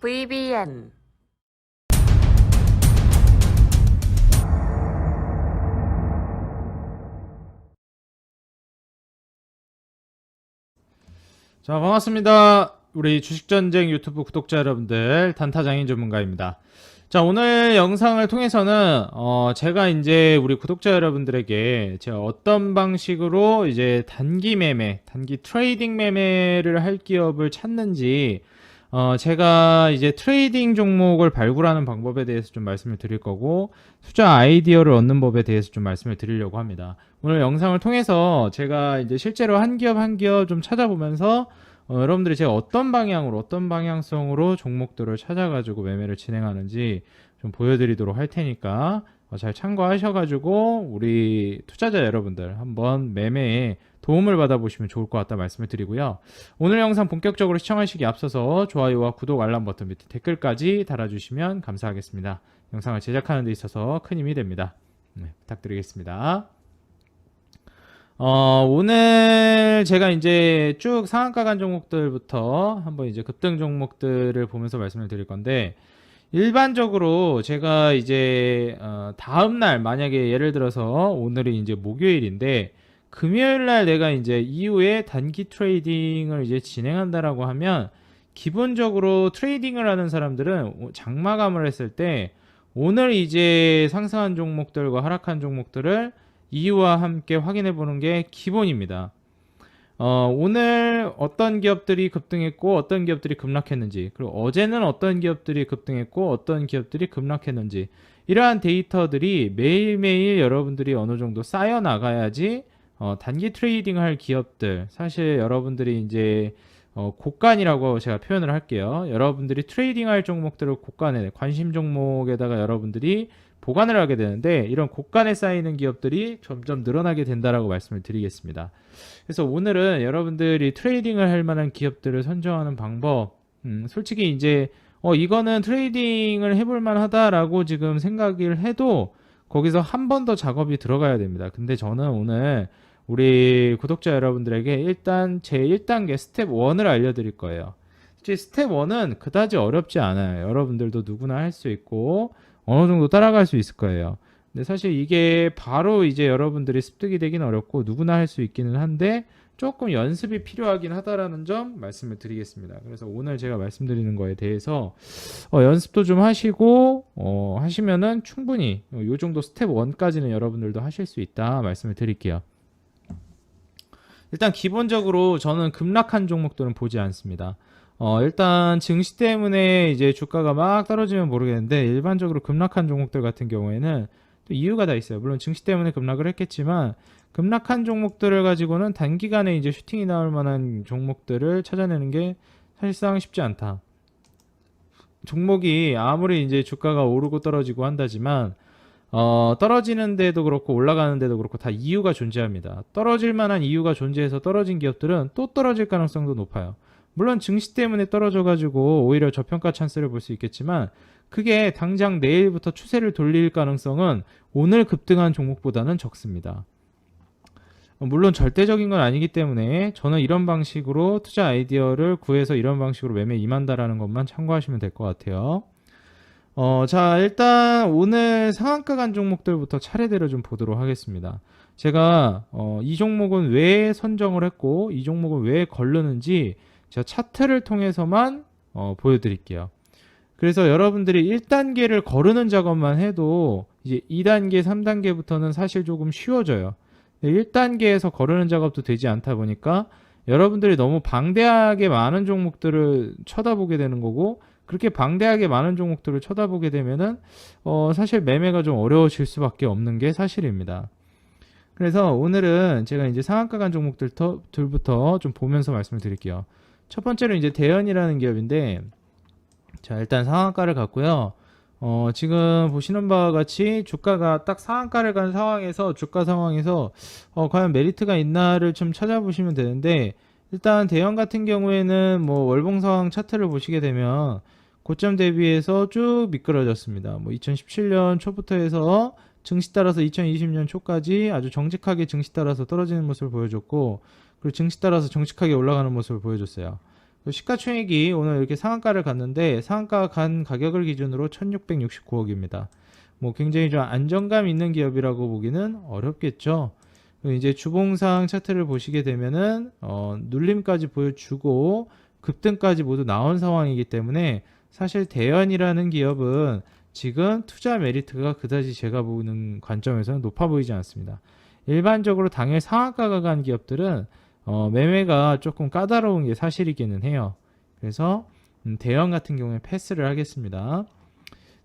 VBN 자, 반갑습니다. 우리 주식전쟁 유튜브 구독자 여러분들, 단타장인 전문가입니다. 자, 오늘 영상을 통해서는 제가 이제 우리 구독자 여러분들에게 제가 어떤 방식으로 이제 단기 매매, 단기 트레이딩 매매를 할 기업을 찾는지, 제가 이제 트레이딩 종목을 발굴하는 방법에 대해서 좀 말씀을 드릴 거고, 투자 아이디어를 얻는 법에 대해서 좀 말씀을 드리려고 합니다. 오늘 영상을 통해서 제가 이제 실제로 한 기업 한 기업 좀 찾아보면서 여러분들이 제가 어떤 방향으로 어떤 방향성으로 종목들을 찾아가지고 매매를 진행하는지 좀 보여드리도록 할 테니까 잘 참고하셔가지고 우리 투자자 여러분들 한번 매매에 도움을 받아보시면 좋을 것 같다 말씀을 드리고요. 오늘 영상 본격적으로 시청하시기 앞서서 좋아요와 구독 알람 버튼 밑에 댓글까지 달아주시면 감사하겠습니다. 영상을 제작하는 데 있어서 큰 힘이 됩니다. 네, 부탁드리겠습니다. 오늘 제가 이제 쭉 상한가 간 종목들부터 한번 이제 급등 종목들을 보면서 말씀을 드릴 건데, 일반적으로 제가 이제 다음날 만약에 예를 들어서 오늘이 이제 목요일인데 금요일날 내가 이제 이후에 단기 트레이딩을 이제 진행한다라고 하면, 기본적으로 트레이딩을 하는 사람들은 장마감을 했을 때 오늘 이제 상승한 종목들과 하락한 종목들을 이유와 함께 확인해 보는 게 기본입니다. 오늘 어떤 기업들이 급등했고 어떤 기업들이 급락했는지, 그리고 어제는 어떤 기업들이 급등했고 어떤 기업들이 급락했는지, 이러한 데이터들이 매일매일 여러분들이 어느 정도 쌓여 나가야지 단기 트레이딩 할 기업들, 사실 여러분들이 이제 고간이라고 제가 표현을 할게요. 여러분들이 트레이딩 할 종목들을 고간에, 관심 종목에다가 여러분들이 보관을 하게 되는데, 이런 고간에 쌓이는 기업들이 점점 늘어나게 된다라고 말씀을 드리겠습니다. 그래서 오늘은 여러분들이 트레이딩을 할 만한 기업들을 선정하는 방법, 솔직히 이제 이거는 트레이딩을 해볼 만하다라고 지금 생각을 해도 거기서 한 번 더 작업이 들어가야 됩니다. 근데 저는 오늘 우리 구독자 여러분들에게 일단 제 1단계 스텝 1을 알려드릴 거예요. 스텝 1은 그다지 어렵지 않아요. 여러분들도 누구나 할 수 있고 어느 정도 따라갈 수 있을 거예요. 근데 사실 이게 바로 이제 여러분들이 습득이 되긴 어렵고 누구나 할 수 있기는 한데 조금 연습이 필요하긴 하다라는 점 말씀을 드리겠습니다. 그래서 오늘 제가 말씀드리는 거에 대해서 연습도 좀 하시고 하시면은 충분히 이 정도 스텝 1까지는 여러분들도 하실 수 있다 말씀을 드릴게요. 일단 기본적으로 저는 급락한 종목들은 보지 않습니다. 일단 증시 때문에 이제 주가가 막 떨어지면 모르겠는데, 일반적으로 급락한 종목들 같은 경우에는 또 이유가 다 있어요. 물론 증시 때문에 급락을 했겠지만, 급락한 종목들을 가지고는 단기간에 이제 슈팅이 나올 만한 종목들을 찾아내는 게 사실상 쉽지 않다. 종목이 아무리 이제 주가가 오르고 떨어지고 한다지만 떨어지는데도 그렇고 올라가는데도 그렇고 다 이유가 존재합니다. 떨어질 만한 이유가 존재해서 떨어진 기업들은 또 떨어질 가능성도 높아요. 물론 증시 때문에 떨어져가지고 오히려 저평가 찬스를 볼 수 있겠지만, 그게 당장 내일부터 추세를 돌릴 가능성은 오늘 급등한 종목보다는 적습니다. 물론 절대적인 건 아니기 때문에 저는 이런 방식으로 투자 아이디어를 구해서 이런 방식으로 매매 임한다라는 것만 참고하시면 될 것 같아요. 자, 일단 오늘 상한가 간 종목들부터 차례대로 좀 보도록 하겠습니다. 제가 이 종목은 왜 선정을 했고 이 종목은 왜 걸르는지 제가 차트를 통해서만 보여드릴게요. 그래서 여러분들이 1단계를 거르는 작업만 해도 이제 2단계, 3단계부터는 사실 조금 쉬워져요. 1단계에서 거르는 작업도 되지 않다 보니까 여러분들이 너무 방대하게 많은 종목들을 쳐다보게 되는 거고, 그렇게 방대하게 많은 종목들을 쳐다보게 되면은 사실 매매가 좀 어려워질 수밖에 없는 게 사실입니다. 그래서 오늘은 제가 이제 상한가 간 종목들부터 좀 보면서 말씀을 드릴게요. 첫 번째로 이제 대연이라는 기업인데, 자, 일단 상한가를 갔고요. 지금 보시는 바와 같이 주가가 딱 상한가를 간 상황에서, 주가 상황에서 과연 메리트가 있나를 좀 찾아보시면 되는데, 일단 대연 같은 경우에는 뭐 월봉 상황 차트를 보시게 되면 고점 대비해서 쭉 미끄러졌습니다. 뭐 2017년 초부터 해서 증시 따라서 2020년 초까지 아주 정직하게 증시 따라서 떨어지는 모습을 보여줬고, 그리고 증시 따라서 정직하게 올라가는 모습을 보여줬어요. 시가총액이 오늘 이렇게 상한가를 갔는데 상한가 간 가격을 기준으로 1669억입니다. 뭐 굉장히 좀 안정감 있는 기업이라고 보기는 어렵겠죠. 이제 주봉상 차트를 보시게 되면은 눌림까지 보여주고 급등까지 모두 나온 상황이기 때문에 사실 대연이라는 기업은 지금 투자 메리트가 그다지 제가 보는 관점에서는 높아 보이지 않습니다. 일반적으로 당일 상한가가 간 기업들은 매매가 조금 까다로운 게 사실이기는 해요. 그래서 대연 같은 경우에 패스를 하겠습니다.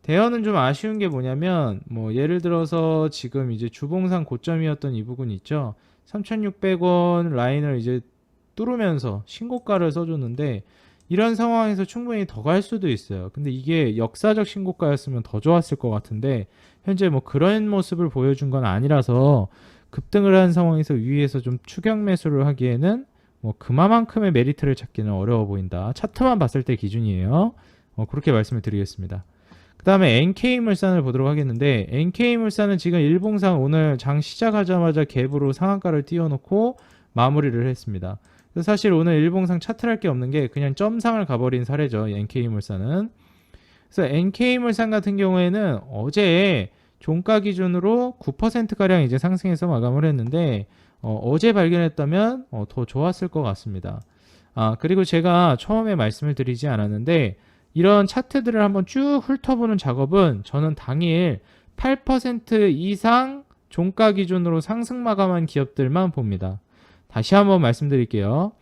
대연은 좀 아쉬운 게 뭐냐면 뭐 예를 들어서 지금 이제 주봉상 고점이었던 이 부분 있죠. 3,600원 라인을 이제 뚫으면서 신고가를 써줬는데 이런 상황에서 충분히 더 갈 수도 있어요. 근데 이게 역사적 신고가였으면 더 좋았을 것 같은데 현재 뭐 그런 모습을 보여준 건 아니라서 급등을 한 상황에서 위에서 좀 추격 매수를 하기에는 뭐 그만큼의 메리트를 찾기는 어려워 보인다. 차트만 봤을 때 기준이에요. 그렇게 말씀을 드리겠습니다. 그 다음에 NK물산을 보도록 하겠는데 NK물산은 지금 일봉상 오늘 장 시작하자마자 갭으로 상한가를 띄워놓고 마무리를 했습니다. 그래서 사실 오늘 일봉상 차트를 할 게 없는 게 그냥 점상을 가버린 사례죠. NK물산은. 그래서 NK물산 같은 경우에는 어제 종가 기준으로 9%가량 이제 상승해서 마감을 했는데 어제 발견했다면 더 좋았을 것 같습니다. 그리고 제가 처음에 말씀을 드리지 않았는데 이런 차트들을 한번 쭉 훑어보는 작업은 저는 당일 8% 이상 종가 기준으로 상승 마감한 기업들만 봅니다. 다시 한번 말씀드릴게요.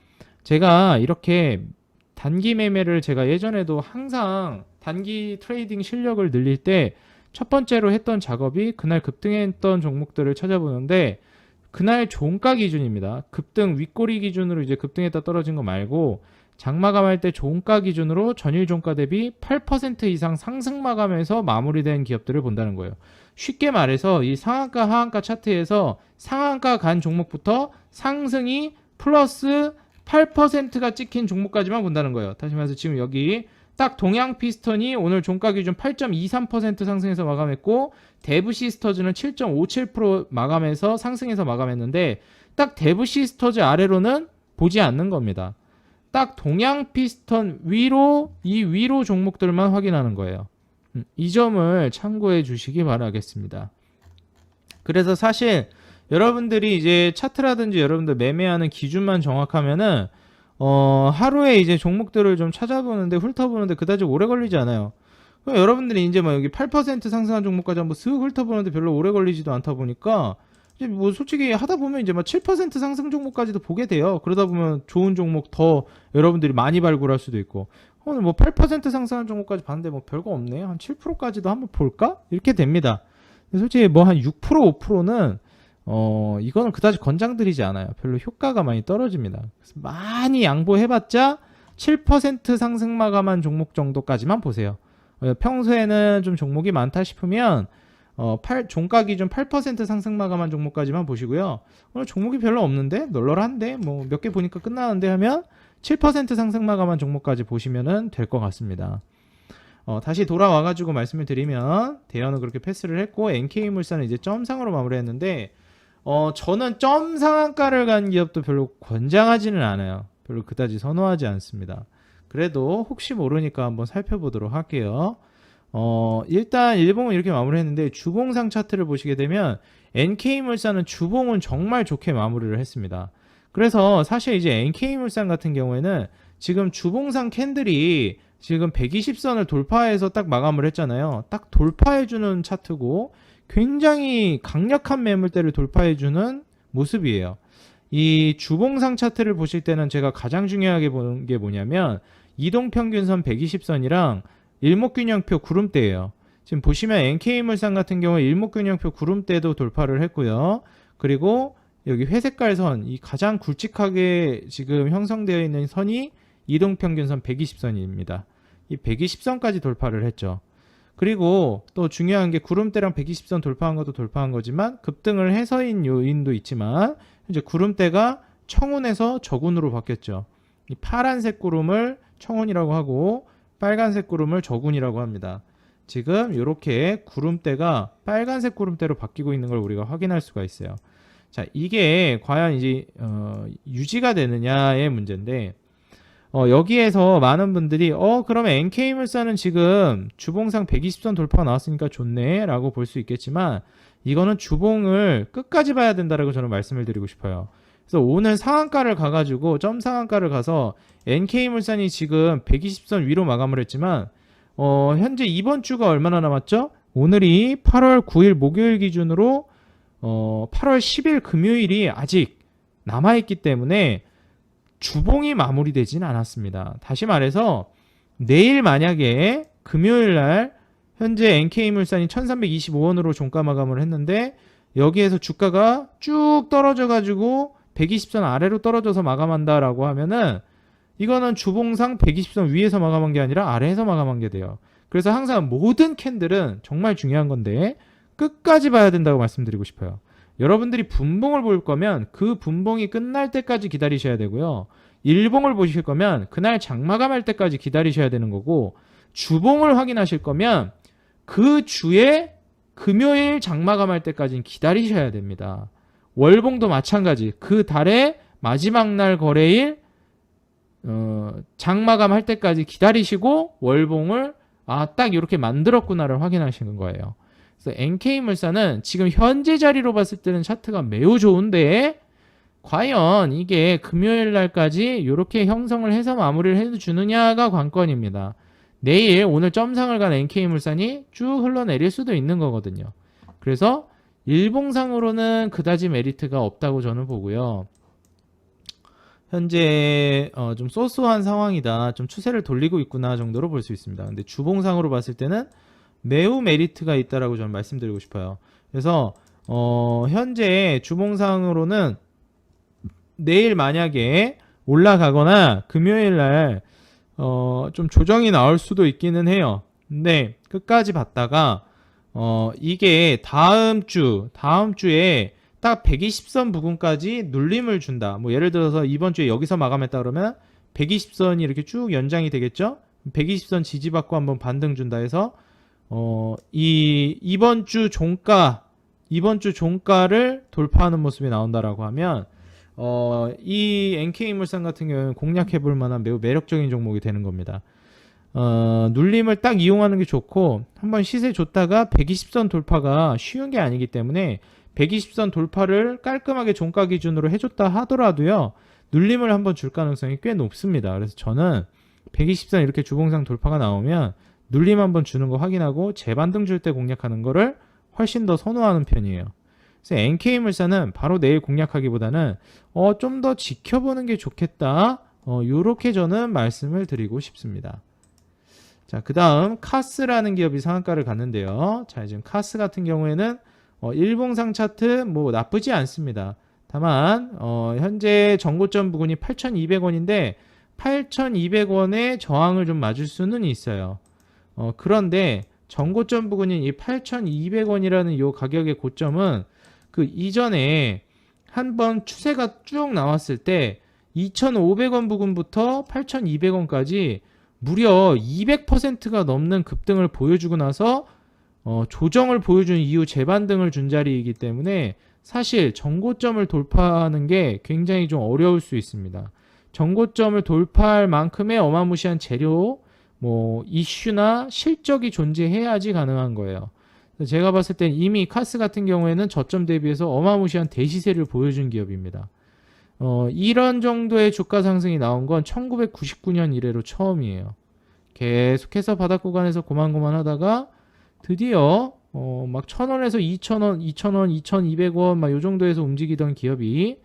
제가 이렇게 단기 매매를 제가 예전에도 항상 단기 트레이딩 실력을 늘릴 때 첫 번째로 했던 작업이 그날 급등했던 종목들을 찾아보는데 그날 종가 기준입니다. 급등 윗꼬리 기준으로 이제 급등했다 떨어진 거 말고 장마감할 때 종가 기준으로 전일 종가 대비 8% 이상 상승 마감해서 마무리된 기업들을 본다는 거예요. 쉽게 말해서 이 상한가 하한가 차트에서 상한가 간 종목부터 상승이 플러스 8%가 찍힌 종목까지만 본다는 거예요. 다시 말해서 지금 여기 딱 동양피스턴이 오늘 종가 기준 8.23% 상승해서 마감했고 대부시스터즈는 7.57% 마감해서 상승해서 마감했는데 딱 대부시스터즈 아래로는 보지 않는 겁니다. 딱 동양피스턴 위로 이 위로 종목들만 확인하는 거예요. 이 점을 참고해 주시기 바라겠습니다. 그래서 사실 여러분들이 이제 차트라든지 여러분들 매매하는 기준만 정확하면은 하루에 이제 종목들을 좀 찾아보는데 훑어보는데 그다지 오래 걸리지 않아요. 그럼 여러분들이 이제 막 여기 8% 상승한 종목까지 한번 쓱 훑어보는데 별로 오래 걸리지도 않다 보니까 이제 뭐 솔직히 하다 보면 이제 막 7% 상승 종목까지도 보게 돼요. 그러다 보면 좋은 종목 더 여러분들이 많이 발굴할 수도 있고 오늘 뭐 8% 상승한 종목까지 봤는데 뭐 별거 없네. 한 7%까지도 한번 볼까? 이렇게 됩니다. 솔직히 뭐 한 6% 5%는 이거는 그다지 권장드리지 않아요. 별로 효과가 많이 떨어집니다. 그래서 많이 양보해봤자 7% 상승 마감한 종목 정도까지만 보세요. 평소에는 좀 종목이 많다 싶으면 종가 기준 8% 상승 마감한 종목까지만 보시고요. 오늘 종목이 별로 없는데 널널한데 뭐 몇 개 보니까 끝나는데 하면 7% 상승 마감한 종목까지 보시면 될 것 같습니다. 다시 돌아와가지고 말씀을 드리면 대연은 그렇게 패스를 했고 NK물산은 이제 점상으로 마무리했는데 저는 점 상한가를 간 기업도 별로 권장하지는 않아요. 별로 그다지 선호하지 않습니다. 그래도 혹시 모르니까 한번 살펴보도록 할게요. 일단 일봉은 이렇게 마무리했는데 주봉상 차트를 보시게 되면 NK물산은 주봉은 정말 좋게 마무리를 했습니다. 그래서 사실 이제 NK물산 같은 경우에는 지금 주봉상 캔들이 지금 120선을 돌파해서 딱 마감을 했잖아요. 딱 돌파해주는 차트고 굉장히 강력한 매물대를 돌파해주는 모습이에요. 이 주봉상 차트를 보실 때는 제가 가장 중요하게 보는 게 뭐냐면 이동평균선 120선이랑 일목균형표 구름대예요. 지금 보시면 NK물산 같은 경우 일목균형표 구름대도 돌파를 했고요. 그리고 여기 회색깔 선, 이 가장 굵직하게 지금 형성되어 있는 선이 이동평균선 120선입니다. 이 120선까지 돌파를 했죠. 그리고 또 중요한 게 구름대랑 120선 돌파한 것도 돌파한 거지만 급등을 해서인 요인도 있지만 이제 구름대가 청운에서 저군으로 바뀌었죠. 이 파란색 구름을 청운이라고 하고 빨간색 구름을 저군이라고 합니다. 지금 이렇게 구름대가 빨간색 구름대로 바뀌고 있는 걸 우리가 확인할 수가 있어요. 자, 이게 과연 이제 유지가 되느냐의 문제인데 여기에서 많은 분들이 그러면 NK물산은 지금 주봉상 120선 돌파가 나왔으니까 좋네 라고 볼 수 있겠지만 이거는 주봉을 끝까지 봐야 된다라고 저는 말씀을 드리고 싶어요. 그래서 오늘 상한가를 가가지고 점 상한가를 가서 NK물산이 지금 120선 위로 마감을 했지만 현재 이번 주가 얼마나 남았죠? 오늘이 8월 9일 목요일 기준으로 8월 10일 금요일이 아직 남아있기 때문에 주봉이 마무리되진 않았습니다. 다시 말해서 내일 만약에 금요일날 현재 NK물산이 1325원으로 종가 마감을 했는데 여기에서 주가가 쭉 떨어져가지고 120선 아래로 떨어져서 마감한다라고 하면은 이거는 주봉상 120선 위에서 마감한 게 아니라 아래에서 마감한 게 돼요. 그래서 항상 모든 캔들은 정말 중요한 건데 끝까지 봐야 된다고 말씀드리고 싶어요. 여러분들이 분봉을 볼 거면 그 분봉이 끝날 때까지 기다리셔야 되고요. 일봉을 보실 거면 그날 장마감할 때까지 기다리셔야 되는 거고 주봉을 확인하실 거면 그 주에 금요일 장마감할 때까지는 기다리셔야 됩니다. 월봉도 마찬가지. 그 달의 마지막 날 거래일 장마감 할 때까지 기다리시고 월봉을 딱 이렇게 만들었구나를 확인하시는 거예요. 그래서 NK물산은 지금 현재 자리로 봤을 때는 차트가 매우 좋은데 과연 이게 금요일 날까지 이렇게 형성을 해서 마무리를 해주느냐가 관건입니다. 내일 오늘 점상을 간 NK물산이 쭉 흘러내릴 수도 있는 거거든요. 그래서 일봉상으로는 그다지 메리트가 없다고 저는 보고요. 현재 좀 소소한 상황이다. 좀 추세를 돌리고 있구나 정도로 볼 수 있습니다. 근데 주봉상으로 봤을 때는 매우 메리트가 있다라고 저는 말씀드리고 싶어요. 그래서 현재 주봉상으로는 내일 만약에 올라가거나 금요일 날 좀 조정이 나올 수도 있기는 해요. 근데 끝까지 봤다가 이게 다음 주에 딱 120선 부근까지 눌림을 준다. 뭐 예를 들어서 이번 주에 여기서 마감했다 그러면 120선이 이렇게 쭉 연장이 되겠죠? 120선 지지받고 한번 반등 준다 해서 이번 주 종가를 돌파하는 모습이 나온다라고 하면 이 NK물산 같은 경우는 공략해 볼 만한 매우 매력적인 종목이 되는 겁니다. 눌림을 딱 이용하는 게 좋고 한번 시세 줬다가 120선 돌파가 쉬운 게 아니기 때문에 120선 돌파를 깔끔하게 종가 기준으로 해줬다 하더라도요 눌림을 한번 줄 가능성이 꽤 높습니다. 그래서 저는 120선 이렇게 주봉상 돌파가 나오면 눌림 한번 주는 거 확인하고 재반등 줄 때 공략하는 거를 훨씬 더 선호하는 편이에요. 그래서 NK물산은 바로 내일 공략하기보다는 좀 더 지켜보는 게 좋겠다. 요렇게 저는 말씀을 드리고 싶습니다. 자, 그 다음 카스라는 기업이 상한가를 갔는데요. 자, 지금 카스 같은 경우에는 일봉상 차트 뭐 나쁘지 않습니다. 다만 현재 전고점 부근이 8,200원인데 8,200원의 저항을 좀 맞을 수는 있어요. 그런데 전고점 부근인 이 8,200원이라는 이 가격의 고점은 그 이전에 한번 추세가 쭉 나왔을 때 2,500원 부근부터 8,200원까지 무려 200%가 넘는 급등을 보여주고 나서 조정을 보여준 이후 재반등을 준 자리이기 때문에 사실 전고점을 돌파하는 게 굉장히 좀 어려울 수 있습니다. 전고점을 돌파할 만큼의 어마무시한 재료, 이슈나 실적이 존재해야지 가능한 거예요. 제가 봤을 땐 이미 카스 같은 경우에는 저점 대비해서 어마무시한 대시세를 보여준 기업입니다. 이런 정도의 주가 상승이 나온 건 1999년 이래로 처음이에요. 계속해서 바닥 구간에서 고만고만 하다가 드디어 막 1,000원에서 2,000원, 2,000원, 2,200원 막 요 정도에서 움직이던 기업이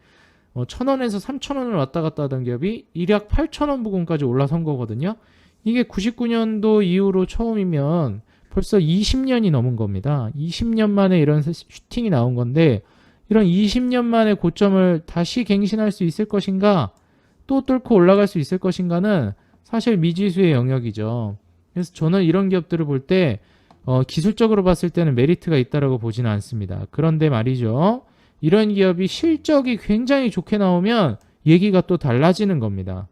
1,000원에서 3,000원을 왔다 갔다 하던 기업이 일약 8,000원 부근까지 올라선 거거든요. 이게 99년도 이후로 처음이면 벌써 20년이 넘은 겁니다. 20년 만에 이런 슈팅이 나온 건데 이런 20년 만에 고점을 다시 갱신할 수 있을 것인가 또 뚫고 올라갈 수 있을 것인가는 사실 미지수의 영역이죠. 그래서 저는 이런 기업들을 볼 때 기술적으로 봤을 때는 메리트가 있다라고 보지는 않습니다. 그런데 말이죠. 이런 기업이 실적이 굉장히 좋게 나오면 얘기가 또 달라지는 겁니다.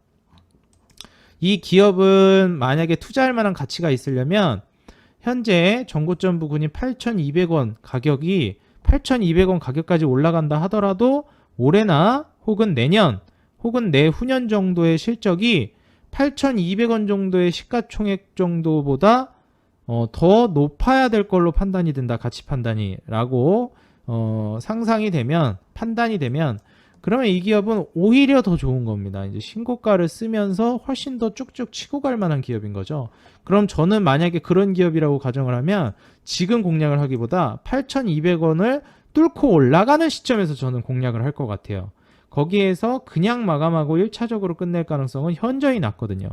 이 기업은 만약에 투자할 만한 가치가 있으려면 현재 전고점 부근이 8,200원 가격이 8,200원 가격까지 올라간다 하더라도 올해나 혹은 내년 혹은 내후년 정도의 실적이 8,200원 정도의 시가총액 정도보다 더 높아야 될 걸로 판단이 된다. 가치 판단이 라고 상상이 되면, 판단이 되면, 그러면 이 기업은 오히려 더 좋은 겁니다. 이제 신고가를 쓰면서 훨씬 더 쭉쭉 치고 갈 만한 기업인 거죠. 그럼 저는 만약에 그런 기업이라고 가정을 하면 지금 공략을 하기보다 8,200원을 뚫고 올라가는 시점에서 저는 공략을 할 것 같아요. 거기에서 그냥 마감하고 1차적으로 끝낼 가능성은 현저히 낮거든요.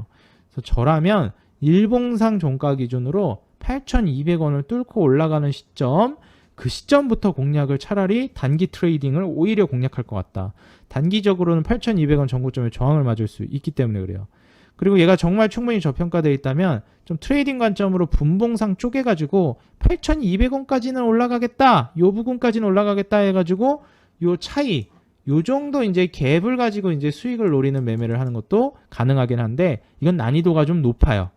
그래서 저라면 일봉상 종가 기준으로 8,200원을 뚫고 올라가는 시점, 그 시점부터 공략을 차라리 단기 트레이딩을 오히려 공략할 것 같다. 단기적으로는 8,200원 전고점에 저항을 맞을 수 있기 때문에 그래요. 그리고 얘가 정말 충분히 저평가되어 있다면 좀 트레이딩 관점으로 분봉상 쪼개가지고 8,200원까지는 올라가겠다, 요 부분까지는 올라가겠다 해가지고 요 차이, 요 정도 이제 갭을 가지고 이제 수익을 노리는 매매를 하는 것도 가능하긴 한데 이건 난이도가 좀 높아요.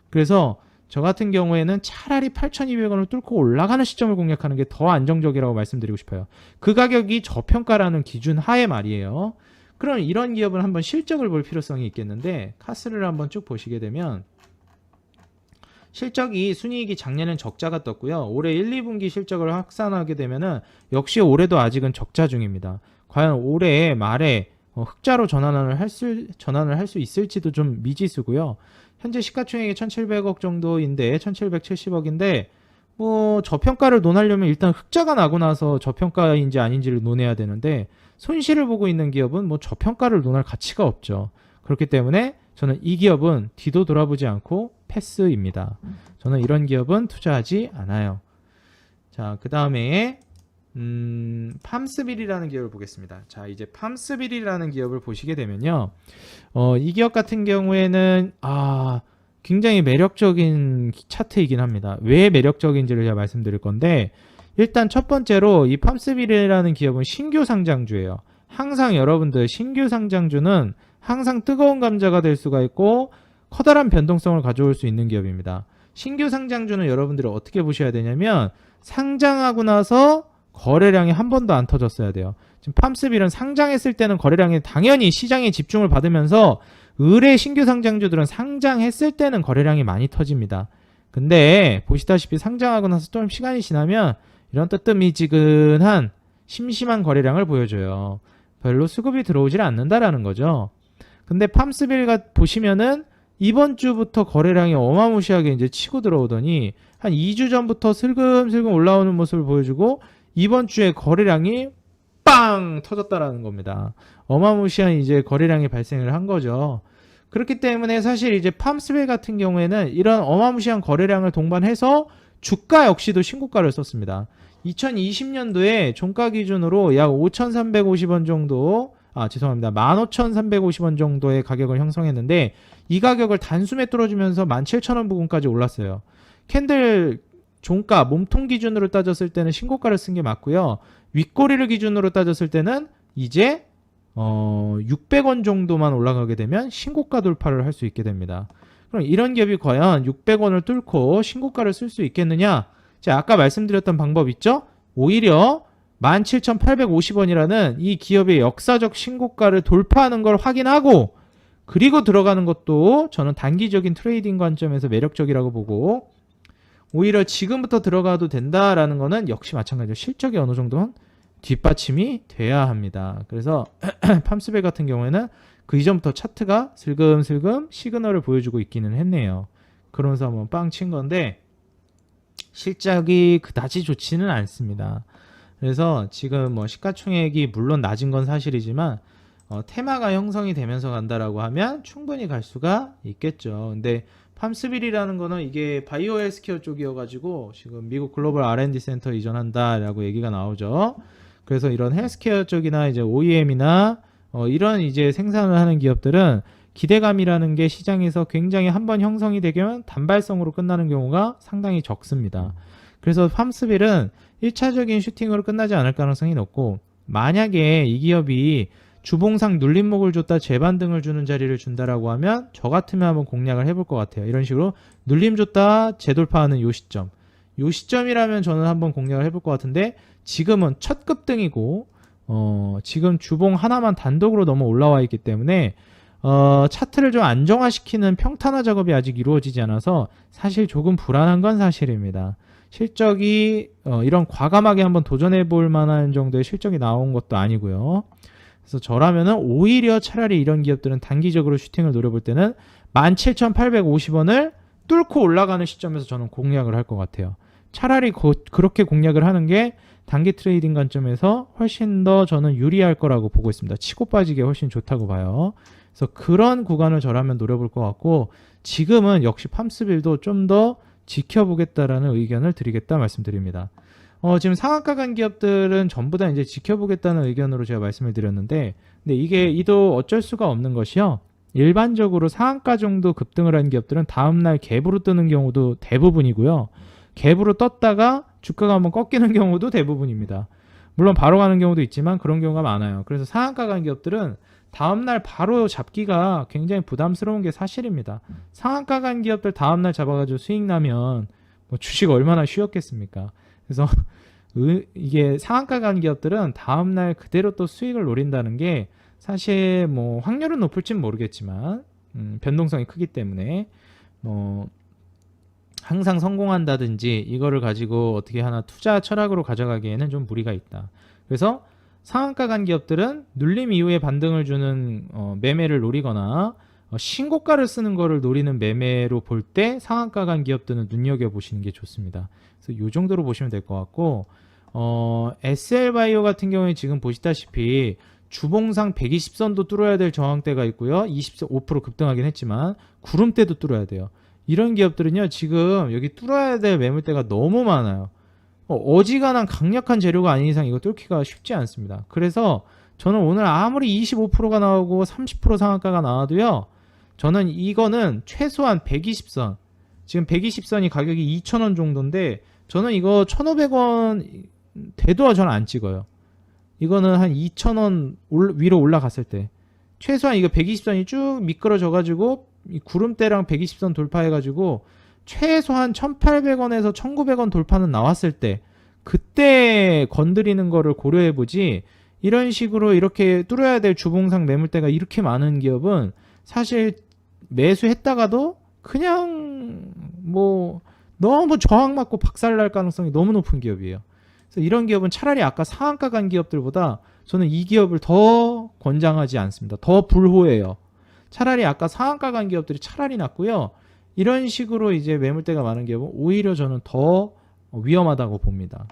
그래서 저 같은 경우에는 차라리 8,200원을 뚫고 올라가는 시점을 공략하는 게 더 안정적이라고 말씀드리고 싶어요. 그 가격이 저평가라는 기준 하에 말이에요. 그럼 이런 기업은 한번 실적을 볼 필요성이 있겠는데 카스를 한번 쭉 보시게 되면 실적이 순이익이 작년엔 적자가 떴고요. 올해 1, 2분기 실적을 확산하게 되면은 역시 올해도 아직은 적자 중입니다. 과연 올해 말에 흑자로 전환을 할 수 있을지도 좀 미지수고요. 현재 시가총액이 1,700억 정도인데 1,770억인데 뭐 저평가를 논하려면 일단 흑자가 나고 나서 저평가인지 아닌지를 논해야 되는데 손실을 보고 있는 기업은 뭐 저평가를 논할 가치가 없죠. 그렇기 때문에 저는 이 기업은 뒤도 돌아보지 않고 패스입니다. 저는 이런 기업은 투자하지 않아요. 자, 그 다음에 팜스빌이라는 기업을 보겠습니다. 자, 이제 팜스빌이라는 기업을 보시게 되면요. 이 기업 같은 경우에는 굉장히 매력적인 차트이긴 합니다. 왜 매력적인지를 제가 말씀드릴 건데 일단 첫 번째로 이 팜스빌이라는 기업은 신규 상장주예요. 항상 여러분들 신규 상장주는 항상 뜨거운 감자가 될 수가 있고 커다란 변동성을 가져올 수 있는 기업입니다. 신규 상장주는 여러분들이 어떻게 보셔야 되냐면 상장하고 나서 거래량이 한 번도 안 터졌어야 돼요. 지금 팜스빌은 상장했을 때는 거래량이 당연히 시장에 집중을 받으면서 의뢰 신규 상장주들은 상장했을 때는 거래량이 많이 터집니다. 근데 보시다시피 상장하고 나서 좀 시간이 지나면 이런 뜨뜻미지근한 심심한 거래량을 보여줘요. 별로 수급이 들어오질 않는다라는 거죠. 근데 팜스빌 보시면은 이번 주부터 거래량이 어마무시하게 이제 치고 들어오더니 한 2주 전부터 슬금슬금 올라오는 모습을 보여주고 이번 주에 거래량이 빵 터졌다라는 겁니다. 어마무시한 이제 거래량이 발생을 한 거죠. 그렇기 때문에 사실 이제 팜스빌 같은 경우에는 이런 어마무시한 거래량을 동반해서 주가 역시도 신고가를 썼습니다. 2020년도에 종가 기준으로 약 5,350원 정도, 죄송합니다. 15,350원 정도의 가격을 형성했는데 이 가격을 단숨에 뚫어주면서 17,000원 부근까지 올랐어요. 캔들 종가 몸통 기준으로 따졌을 때는 신고가를 쓴 게 맞고요. 윗꼬리를 기준으로 따졌을 때는 이제 600원 정도만 올라가게 되면 신고가 돌파를 할 수 있게 됩니다. 그럼 이런 기업이 과연 600원을 뚫고 신고가를 쓸 수 있겠느냐? 자, 아까 말씀드렸던 방법 있죠? 오히려 17,850원이라는 이 기업의 역사적 신고가를 돌파하는 걸 확인하고 그리고 들어가는 것도 저는 단기적인 트레이딩 관점에서 매력적이라고 보고 오히려 지금부터 들어가도 된다라는 거는 역시 마찬가지로 실적이 어느 정도는 뒷받침이 돼야 합니다. 그래서 팜스벨 같은 경우에는 그 이전부터 차트가 슬금슬금 시그널을 보여주고 있기는 했네요. 그러면서 한번 빵 친 건데 실적이 그다지 좋지는 않습니다. 그래서 지금 뭐 시가총액이 물론 낮은 건 사실이지만 테마가 형성이 되면서 간다라고 하면 충분히 갈 수가 있겠죠. 근데 팜스빌이라는 거는 이게 바이오 헬스케어 쪽이어가지고 지금 미국 글로벌 R&D 센터 이전한다라고 얘기가 나오죠. 그래서 이런 헬스케어 쪽이나 이제 OEM이나 이런 이제 생산을 하는 기업들은 기대감이라는 게 시장에서 굉장히 한번 형성이 되면 단발성으로 끝나는 경우가 상당히 적습니다. 그래서 팜스빌은 1차적인 슈팅으로 끝나지 않을 가능성이 높고 만약에 이 기업이 주봉상 눌림목을 줬다 재반등을 주는 자리를 준다라고 하면 저 같으면 한번 공략을 해볼 것 같아요. 이런 식으로 눌림 줬다 재돌파하는 요 시점. 요 시점이라면 저는 한번 공략을 해볼 것 같은데 지금은 첫 급등이고 지금 주봉 하나만 단독으로 넘어 올라와 있기 때문에 차트를 좀 안정화시키는 평탄화 작업이 아직 이루어지지 않아서 사실 조금 불안한 건 사실입니다. 실적이 이런 과감하게 한번 도전해 볼 만한 정도의 실적이 나온 것도 아니고요. 그래서 저라면은 오히려 차라리 이런 기업들은 단기적으로 슈팅을 노려볼 때는 17,850원을 뚫고 올라가는 시점에서 저는 공략을 할 것 같아요. 차라리 그렇게 공략을 하는 게 단기 트레이딩 관점에서 훨씬 더 저는 유리할 거라고 보고 있습니다. 치고 빠지기 훨씬 좋다고 봐요. 그래서 그런 구간을 저라면 노려볼 것 같고, 지금은 역시 팜스빌도 좀 더 지켜보겠다라는 의견을 드리겠다 말씀드립니다. 지금 상한가 간 기업들은 전부 다 이제 지켜보겠다는 의견으로 제가 말씀을 드렸는데, 근데 이도 어쩔 수가 없는 것이요. 일반적으로 상한가 정도 급등을 한 기업들은 다음날 갭으로 뜨는 경우도 대부분이고요. 갭으로 떴다가 주가가 한번 꺾이는 경우도 대부분입니다. 물론 바로 가는 경우도 있지만 그런 경우가 많아요. 그래서 상한가 간 기업들은 다음날 바로 잡기가 굉장히 부담스러운 게 사실입니다. 상한가 간 기업들 다음날 잡아가지고 수익 나면 뭐 주식 얼마나 쉬웠겠습니까? 그래서 이게 상한가 간 기업들은 다음날 그대로 또 수익을 노린다는 게 사실 뭐 확률은 높을진 모르겠지만 변동성이 크기 때문에 뭐 항상 성공한다든지 이거를 가지고 어떻게 하나 투자 철학으로 가져가기에는 좀 무리가 있다. 그래서 상한가 간 기업들은 눌림 이후에 반등을 주는 매매를 노리거나 신고가를 쓰는 거를 노리는 매매로 볼 때 상한가 간 기업들은 눈여겨보시는 게 좋습니다. 그래서 이 정도로 보시면 될 것 같고, SL바이오 같은 경우에 지금 보시다시피 주봉상 120선도 뚫어야 될 저항대가 있고요. 25% 급등하긴 했지만 구름대도 뚫어야 돼요. 이런 기업들은요, 지금 여기 뚫어야 될 매물대가 너무 많아요. 어지간한 강력한 재료가 아닌 이상 이거 뚫기가 쉽지 않습니다. 그래서 저는 오늘 아무리 25%가 나오고 30% 상한가가 나와도요, 저는 이거는 최소한 120선, 지금 120선이 가격이 2,000원 정도인데 저는 이거 1,500원 돼도 저는 안 찍어요. 이거는 한 2,000원 위로 올라갔을 때 최소한 이거 120선이 쭉 미끄러져가지고 이 구름대랑 120선 돌파해가지고 최소한 1,800원에서 1,900원 돌파는 나왔을 때 그때 건드리는 거를 고려해보지, 이런 식으로 이렇게 뚫어야 될 주봉상 매물대가 이렇게 많은 기업은 사실 매수했다가도 그냥 뭐 너무 저항받고 박살날 가능성이 너무 높은 기업이에요. 그래서 이런 기업은 차라리 아까 상한가 간 기업들보다 저는 이 기업을 더 권장하지 않습니다. 더 불호해요. 차라리 아까 상한가 간 기업들이 차라리 낫고요. 이런 식으로 이제 매물대가 많은 기업은 오히려 저는 더 위험하다고 봅니다.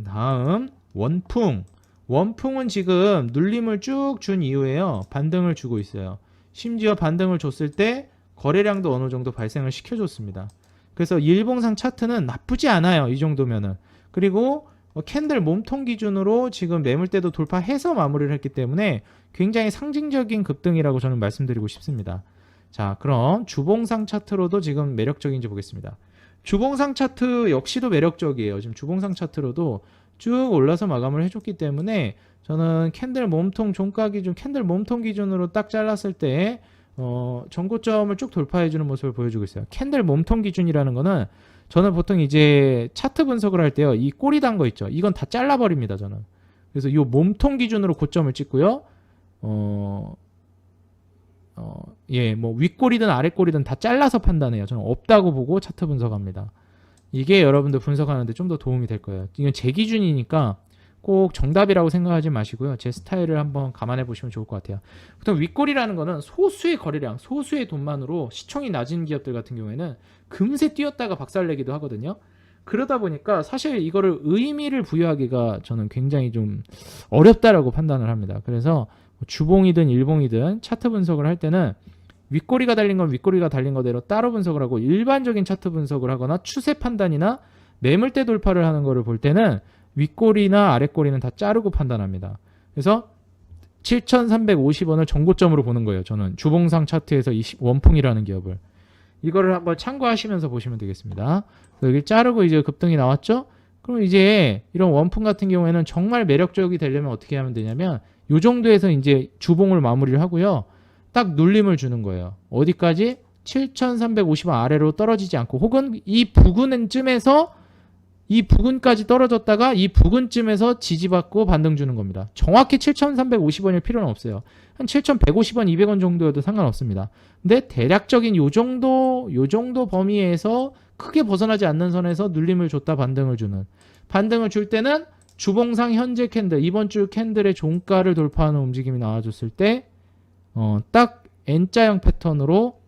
다음 원풍. 원풍은 지금 눌림을 쭉 준 이후에요, 반등을 주고 있어요. 심지어 반등을 줬을 때 거래량도 어느 정도 발생을 시켜줬습니다. 그래서 일봉상 차트는 나쁘지 않아요, 이 정도면은. 그리고 캔들 몸통 기준으로 지금 매물대도 돌파해서 마무리를 했기 때문에 굉장히 상징적인 급등이라고 저는 말씀드리고 싶습니다. 자, 그럼 주봉상 차트로도 지금 매력적인지 보겠습니다. 주봉상 차트 역시도 매력적이에요. 지금 주봉상 차트로도 쭉 올라서 마감을 해줬기 때문에 저는 캔들 몸통 종가 기준, 캔들 몸통 기준으로 딱 잘랐을 때 전고점을 쭉 돌파해주는 모습을 보여주고 있어요. 캔들 몸통 기준이라는 거는 저는 보통 이제 차트 분석을 할 때요, 이 꼬리 단 거 있죠, 이건 다 잘라버립니다, 저는. 그래서 이 몸통 기준으로 고점을 찍고요, 뭐 윗꼬리든 아랫꼬리든 다 잘라서 판단해요. 저는 없다고 보고 차트 분석합니다. 이게 여러분들 분석하는데 좀 더 도움이 될 거예요. 이건 제 기준이니까 꼭 정답이라고 생각하지 마시고요, 제 스타일을 한번 감안해 보시면 좋을 것 같아요. 보통 윗꼬리라는 거는 소수의 거래량, 소수의 돈만으로 시총이 낮은 기업들 같은 경우에는 금세 뛰었다가 박살내기도 하거든요. 그러다 보니까 사실 이거를 의미를 부여하기가 저는 굉장히 좀 어렵다라고 판단을 합니다. 그래서 주봉이든 일봉이든 차트 분석을 할 때는 윗꼬리가 달린 건 윗꼬리가 달린 거대로 따로 분석을 하고, 일반적인 차트 분석을 하거나 추세 판단이나 매물대 돌파를 하는 거를 볼 때는 윗꼬리나 아랫꼬리는 다 자르고 판단합니다. 그래서 7,350원을 전고점으로 보는 거예요. 저는 주봉상 차트에서 이 원풍이라는 기업을, 이거를 한번 참고하시면서 보시면 되겠습니다. 여기 자르고 이제 급등이 나왔죠? 그럼 이제 이런 원풍 같은 경우에는 정말 매력적이 되려면 어떻게 하면 되냐면 이 정도에서 이제 주봉을 마무리를 하고요, 딱 눌림을 주는 거예요. 어디까지? 7,350원 아래로 떨어지지 않고, 혹은 이 부근쯤에서 이 부근까지 떨어졌다가 이 부근쯤에서 지지받고 반등 주는 겁니다. 정확히 7,350원일 필요는 없어요. 한 7,150원, 200원 정도여도 상관없습니다. 근데 대략적인 요 정도 범위에서 크게 벗어나지 않는 선에서 눌림을 줬다 반등을 주는. 반등을 줄 때는 주봉상 현재 캔들, 이번 주 캔들의 종가를 돌파하는 움직임이 나와줬을 때 딱 N자형 패턴으로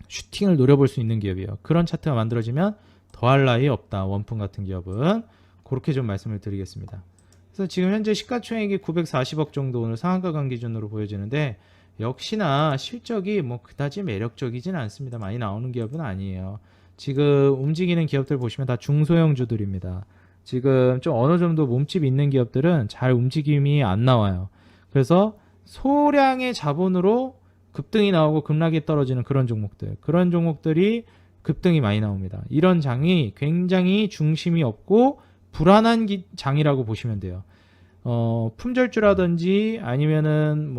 슈팅을 노려볼 수 있는 기업이에요. 그런 차트가 만들어지면 더할 나위 없다. 원품 같은 기업은 그렇게 좀 말씀을 드리겠습니다. 그래서 지금 현재 시가총액이 940억 정도 오늘 상한가 간 기준으로 보여지는데 역시나 실적이 뭐 그다지 매력적이진 않습니다. 많이 나오는 기업은 아니에요. 지금 움직이는 기업들 보시면 다 중소형주들입니다. 지금 좀 어느 정도 몸집 있는 기업들은 잘 움직임이 안 나와요. 그래서 소량의 자본으로 급등이 나오고 급락이 떨어지는 그런 종목들이 급등이 많이 나옵니다. 이런 장이 굉장히 중심이 없고 불안한 장이라고 보시면 돼요. 품절주라든지 아니면은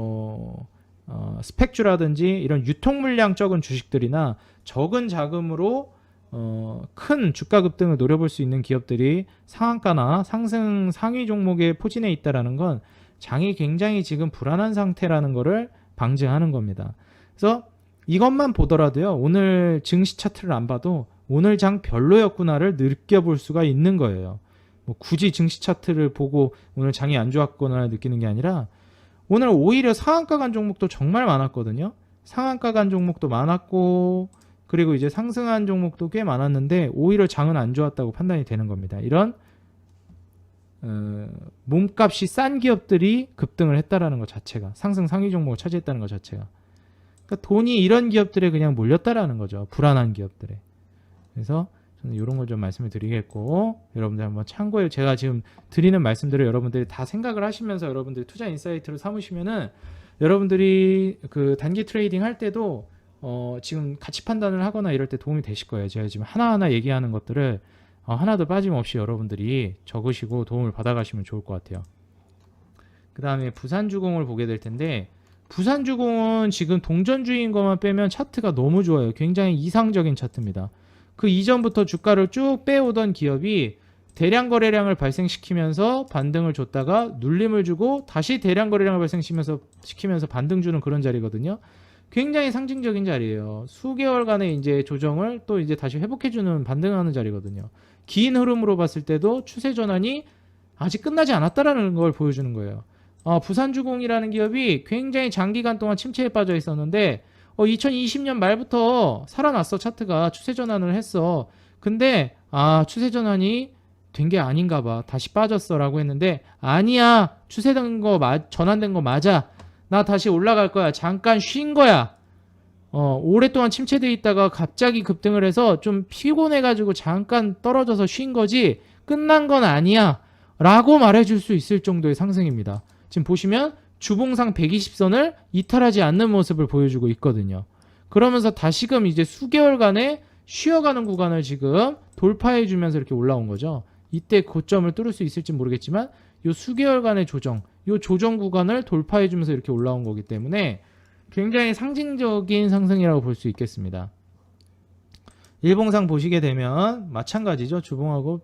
스펙주라든지 이런 유통 물량 적은 주식들이나 적은 자금으로 큰 주가 급등을 노려볼 수 있는 기업들이 상한가나 상승 상위 종목에 포진해 있다라는 건 장이 굉장히 지금 불안한 상태라는 것을 방증하는 겁니다. 그래서 이것만 보더라도요, 오늘 증시 차트를 안 봐도 오늘 장 별로였구나를 느껴볼 수가 있는 거예요. 뭐 굳이 증시 차트를 보고 오늘 장이 안 좋았구나 느끼는 게 아니라 오늘 오히려 상한가 간 종목도 정말 많았거든요. 상한가 간 종목도 많았고 그리고 이제 상승한 종목도 꽤 많았는데 오히려 장은 안 좋았다고 판단이 되는 겁니다. 이런 몸값이 싼 기업들이 급등을 했다라는 것 자체가, 상승 상위 종목을 차지했다는 것 자체가, 그러니까 돈이 이런 기업들에 그냥 몰렸다라는 거죠. 불안한 기업들에. 그래서 저는 이런 걸 좀 말씀을 드리겠고, 여러분들 한번 참고해. 제가 지금 드리는 말씀들을 여러분들이 다 생각을 하시면서 여러분들이 투자 인사이트를 삼으시면은 여러분들이 그 단기 트레이딩 할 때도 지금 가치 판단을 하거나 이럴 때 도움이 되실 거예요. 제가 지금 하나하나 얘기하는 것들을 하나도 빠짐없이 여러분들이 적으시고 도움을 받아가시면 좋을 것 같아요. 그 다음에 부산주공을 보게 될 텐데, 부산주공은 지금 동전주의인 것만 빼면 차트가 너무 좋아요. 굉장히 이상적인 차트입니다. 그 이전부터 주가를 쭉 빼오던 기업이 대량 거래량을 발생시키면서 반등을 줬다가 눌림을 주고 다시 대량 거래량을 발생시키면서 반등 주는 그런 자리거든요. 굉장히 상징적인 자리예요. 수개월간의 이제 조정을 또 이제 다시 회복해주는 반등하는 자리거든요. 긴 흐름으로 봤을 때도 추세 전환이 아직 끝나지 않았다라는 걸 보여주는 거예요. 부산주공이라는 기업이 굉장히 장기간 동안 침체에 빠져 있었는데 2020년 말부터 살아났어. 차트가 추세 전환을 했어. 근데 추세 전환이 된 게 아닌가 봐. 다시 빠졌어 라고 했는데 아니야. 추세된 거 전환된 거 맞아. 나 다시 올라갈 거야. 잠깐 쉰 거야. 오랫동안 침체돼 있다가 갑자기 급등을 해서 좀 피곤해가지고 잠깐 떨어져서 쉰 거지 끝난 건 아니야 라고 말해줄 수 있을 정도의 상승입니다. 지금 보시면 주봉상 120선을 이탈하지 않는 모습을 보여주고 있거든요. 그러면서 다시금 이제 수개월간의 쉬어가는 구간을 지금 돌파해주면서 이렇게 올라온 거죠. 이때 고점을 뚫을 수 있을지 모르겠지만 요 수개월간의 조정, 요 조정 구간을 돌파해주면서 이렇게 올라온 거기 때문에 굉장히 상징적인 상승이라고 볼 수 있겠습니다. 일봉상 보시게 되면 마찬가지죠. 주봉하고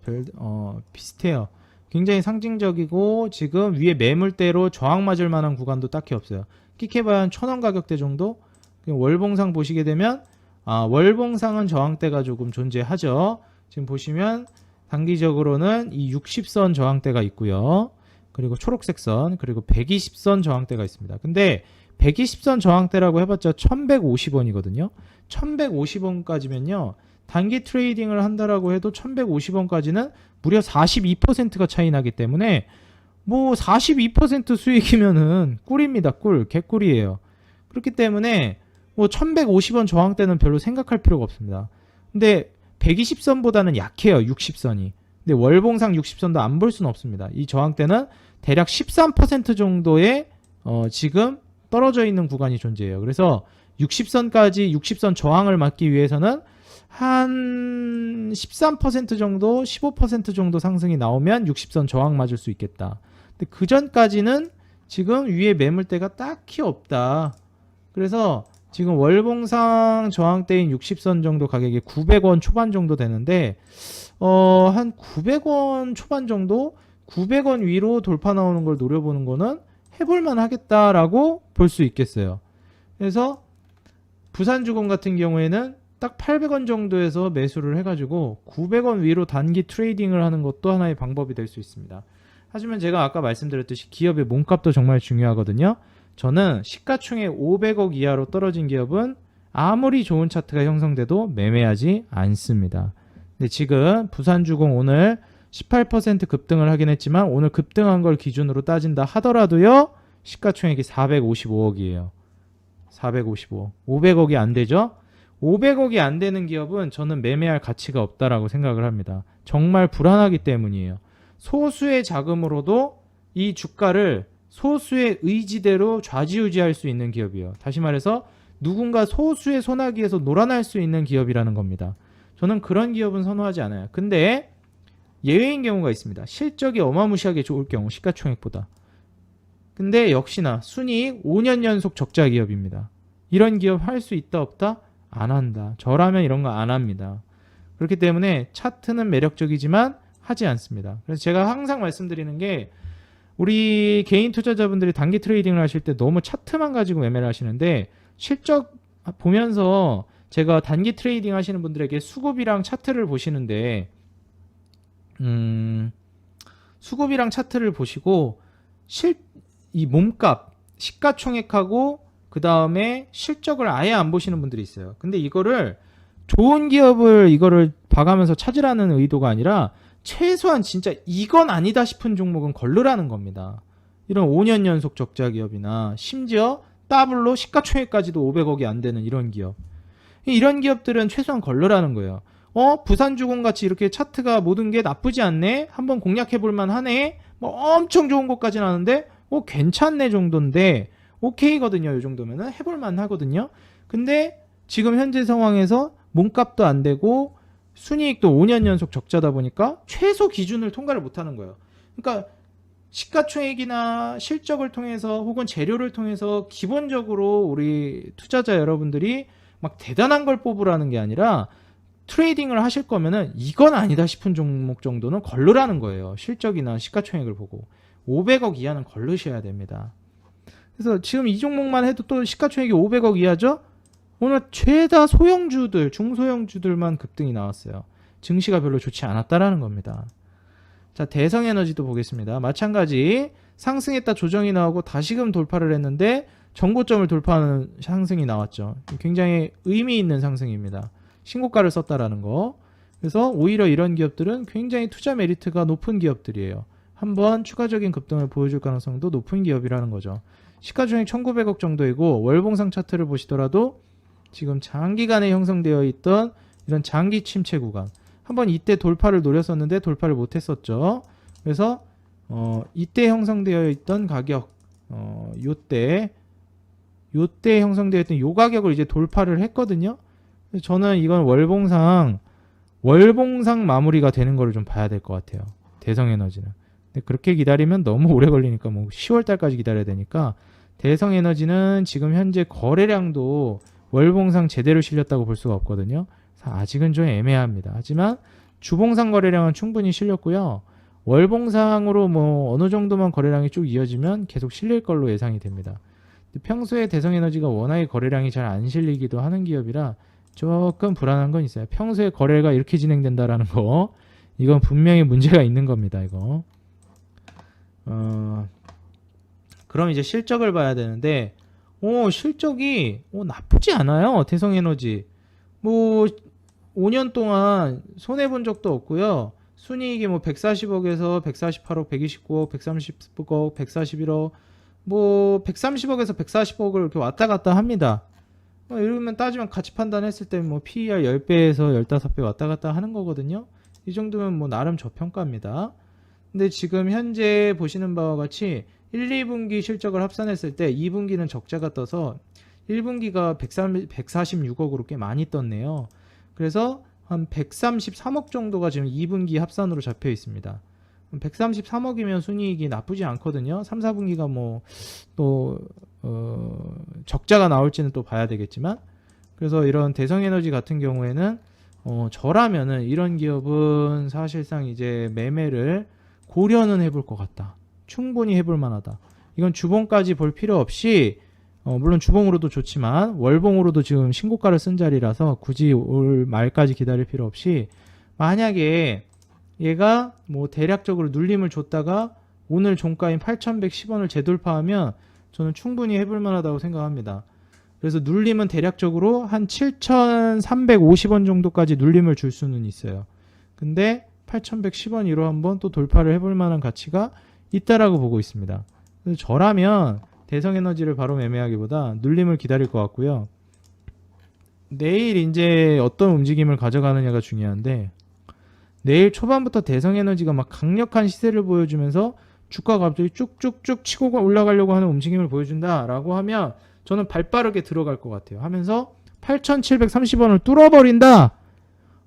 비슷해요. 굉장히 상징적이고 지금 위에 매물대로 저항 맞을 만한 구간도 딱히 없어요. 끽해봐야 한 1,000원 가격대 정도? 월봉상 보시게 되면 월봉상은 저항대가 조금 존재하죠. 지금 보시면 단기적으로는 이 60선 저항대가 있고요. 그리고 초록색 선, 그리고 120선 저항대가 있습니다. 근데 120선 저항대라고 해봤자 1150원이거든요. 1150원까지면요. 단기 트레이딩을 한다라고 해도 1150원까지는 무려 42%가 차이 나기 때문에 뭐 42% 수익이면은 꿀입니다. 개꿀이에요. 그렇기 때문에 뭐 1150원 저항대는 별로 생각할 필요가 없습니다. 근데 120선보다는 약해요. 60선이. 근데 월봉상 60선도 안 볼 수는 없습니다. 이 저항대는 대략 13% 정도의 지금 떨어져 있는 구간이 존재해요. 그래서 60선 저항을 막기 위해서는 한 13% 정도, 15% 정도 상승이 나오면 60선 저항 맞을 수 있겠다. 근데 그 전까지는 지금 위에 매물대가 딱히 없다. 그래서 지금 월봉상 저항대인 60선 정도 가격이 900원 초반 정도 되는데 한 900원 초반 정도 900원 위로 돌파 나오는 걸 노려보는 거는 해볼만 하겠다라고 볼 수 있겠어요. 그래서 부산주공 같은 경우에는 딱 800원 정도에서 매수를 해가지고 900원 위로 단기 트레이딩을 하는 것도 하나의 방법이 될 수 있습니다. 하지만 제가 아까 말씀드렸듯이 기업의 몸값도 정말 중요하거든요. 저는 시가총액 500억 이하로 떨어진 기업은 아무리 좋은 차트가 형성돼도 매매하지 않습니다. 근데 지금 부산주공 오늘 18% 급등을 하긴 했지만 오늘 급등한 걸 기준으로 따진다 하더라도요. 시가총액이 455억이에요. 455억. 500억이 안 되죠? 500억이 안 되는 기업은 저는 매매할 가치가 없다라고 생각을 합니다. 정말 불안하기 때문이에요. 소수의 자금으로도 이 주가를 소수의 의지대로 좌지우지할 수 있는 기업이에요. 다시 말해서 누군가 소수의 소나기에서 놀아날 수 있는 기업이라는 겁니다. 저는 그런 기업은 선호하지 않아요. 근데 예외인 경우가 있습니다. 실적이 어마무시하게 좋을 경우 시가총액보다. 근데 역시나 순이익 5년 연속 적자 기업입니다. 이런 기업 할 수 있다 없다? 안 한다. 저라면 이런 거 안 합니다. 그렇기 때문에 차트는 매력적이지만 하지 않습니다. 그래서 제가 항상 말씀드리는 게 우리 개인 투자자분들이 단기 트레이딩을 하실 때 너무 차트만 가지고 매매를 하시는데 실적 보면서 제가 단기 트레이딩 하시는 분들에게 수급이랑 차트를 보시는데 수급이랑 차트를 보시고 이 몸값 시가총액하고 그 다음에 실적을 아예 안 보시는 분들이 있어요. 근데 이거를 좋은 기업을 이거를 봐가면서 찾으라는 의도가 아니라 최소한 진짜 이건 아니다 싶은 종목은 걸르라는 겁니다. 이런 5년 연속 적자 기업이나 심지어 더블로 시가총액까지도 500억이 안 되는 이런 기업. 이런 기업들은 최소한 걸르라는 거예요. 부산주공 같이 이렇게 차트가 모든 게 나쁘지 않네? 한번 공략해 볼만 하네? 뭐 엄청 좋은 것까지는 아는데 괜찮네 정도인데 오케이거든요. 이 정도면은 해볼만 하거든요. 근데 지금 현재 상황에서 몸값도 안 되고 순이익도 5년 연속 적자다 보니까 최소 기준을 통과를 못하는 거예요. 그러니까 시가총액이나 실적을 통해서 혹은 재료를 통해서 기본적으로 우리 투자자 여러분들이 막 대단한 걸 뽑으라는 게 아니라 트레이딩을 하실 거면은 이건 아니다 싶은 종목 정도는 걸르라는 거예요. 실적이나 시가총액을 보고 500억 이하는 걸르셔야 됩니다. 그래서 지금 이 종목만 해도 또 시가총액이 500억 이하죠? 오늘 최다 소형주들, 중소형주들만 급등이 나왔어요. 증시가 별로 좋지 않았다라는 겁니다. 자, 대성에너지도 보겠습니다. 마찬가지 상승했다 조정이 나오고 다시금 돌파를 했는데 정고점을 돌파하는 상승이 나왔죠. 굉장히 의미 있는 상승입니다. 신고가를 썼다라는 거. 그래서 오히려 이런 기업들은 굉장히 투자 메리트가 높은 기업들이에요. 한번 추가적인 급등을 보여줄 가능성도 높은 기업이라는 거죠. 시가총액 1900억 정도이고 월봉상 차트를 보시더라도 지금 장기간에 형성되어 있던 이런 장기 침체 구간 한번 이때 돌파를 노렸었는데 돌파를 못했었죠. 그래서 이때 형성되어 있던 가격 요때 형성되어 있던 요 가격을 이제 돌파를 했거든요. 그래서 저는 이건 월봉상 마무리가 되는 거를 좀 봐야 될 것 같아요. 대성에너지는. 근데 그렇게 기다리면 너무 오래 걸리니까 뭐 10월 달까지 기다려야 되니까 대성에너지는 지금 현재 거래량도 월봉상 제대로 실렸다고 볼 수가 없거든요. 아직은 좀 애매합니다. 하지만 주봉상 거래량은 충분히 실렸고요. 월봉상으로 뭐 어느 정도만 거래량이 쭉 이어지면 계속 실릴 걸로 예상이 됩니다. 평소에 대성에너지가 워낙에 거래량이 잘 안 실리기도 하는 기업이라 조금 불안한 건 있어요. 평소에 거래가 이렇게 진행된다라는 거 이건 분명히 문제가 있는 겁니다. 이거 그럼 이제 실적을 봐야 되는데 실적이 나쁘지 않아요. 대성에너지 뭐 5년 동안 손해본 적도 없고요. 순이익이 뭐 140억에서 148억, 129억, 130억, 141억 뭐 130억에서 140억을 이렇게 왔다 갔다 합니다. 이러면 따지면 가치 판단했을 때 뭐 PER 10배에서 15배 왔다 갔다 하는 거거든요. 이 정도면 뭐 나름 저평가입니다. 근데 지금 현재 보시는 바와 같이 1, 2분기 실적을 합산했을 때 2분기는 적자가 떠서 1분기가 146억으로 꽤 많이 떴네요. 그래서 한 133억 정도가 지금 2분기 합산으로 잡혀 있습니다. 133억이면 순이익이 나쁘지 않거든요. 3, 4분기가 뭐 또 적자가 나올지는 또 봐야 되겠지만, 그래서 이런 대성에너지 같은 경우에는 저라면은 이런 기업은 사실상 이제 매매를 고려는 해볼 것 같다. 충분히 해볼 만하다. 이건 주봉까지 볼 필요 없이 물론 주봉으로도 좋지만 월봉으로도 지금 신고가를 쓴 자리라서 굳이 올 말까지 기다릴 필요 없이, 만약에 얘가 뭐 대략적으로 눌림을 줬다가 오늘 종가인 8,110원을 재돌파하면 저는 충분히 해볼 만하다고 생각합니다. 그래서 눌림은 대략적으로 한 7,350원 정도까지 눌림을 줄 수는 있어요. 근데 8,110원 이로 한번 또 돌파를 해볼 만한 가치가 있다라고 보고 있습니다. 그래서 저라면 대성에너지를 바로 매매하기보다 눌림을 기다릴 것 같고요. 내일 이제 어떤 움직임을 가져가느냐가 중요한데, 내일 초반부터 대성에너지가 막 강력한 시세를 보여주면서 주가가 갑자기 쭉쭉쭉 치고 올라가려고 하는 움직임을 보여준다라고 하면 저는 발빠르게 들어갈 것 같아요. 하면서 8,730원을 뚫어버린다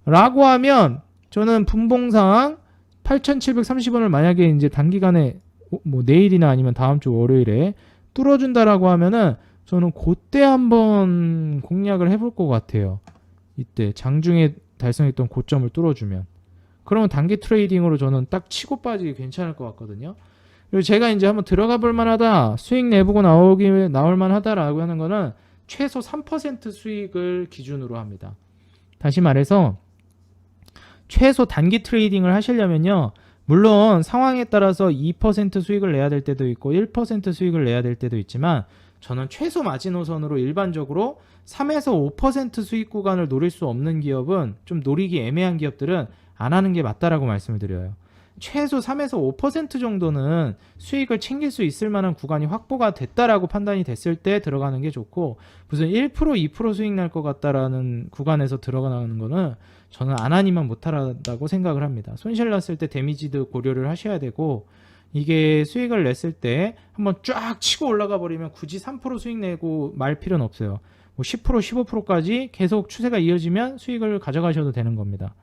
라고 하면 저는 분봉상 8,730원을 만약에 이제 단기간에 뭐 내일이나 아니면 다음 주 월요일에 뚫어준다라고 하면은 저는 그때 한번 공략을 해볼 것 같아요. 이때 장중에 달성했던 고점을 뚫어주면, 그러면 단기 트레이딩으로 저는 딱 치고 빠지기 괜찮을 것 같거든요. 그리고 제가 이제 한번 들어가 볼 만하다, 수익 내보고 나올 만하다라고 하는 거는 최소 3% 수익을 기준으로 합니다. 다시 말해서 최소 단기 트레이딩을 하시려면요, 물론 상황에 따라서 2% 수익을 내야 될 때도 있고 1% 수익을 내야 될 때도 있지만, 저는 최소 마지노선으로 일반적으로 3에서 5% 수익 구간을 노릴 수 없는 기업은, 좀 노리기 애매한 기업들은 안 하는 게 맞다라고 말씀을 드려요. 최소 3에서 5% 정도는 수익을 챙길 수 있을 만한 구간이 확보가 됐다라고 판단이 됐을 때 들어가는 게 좋고, 무슨 1%, 2% 수익 날 것 같다라는 구간에서 들어가는 거는 저는 안 하니만 못하다고 생각을 합니다. 손실 났을 때 데미지도 고려를 하셔야 되고, 이게 수익을 냈을 때 한번 쫙 치고 올라가 버리면 굳이 3% 수익 내고 말 필요는 없어요. 뭐 10%, 15%까지 계속 추세가 이어지면 수익을 가져가셔도 되는 겁니다.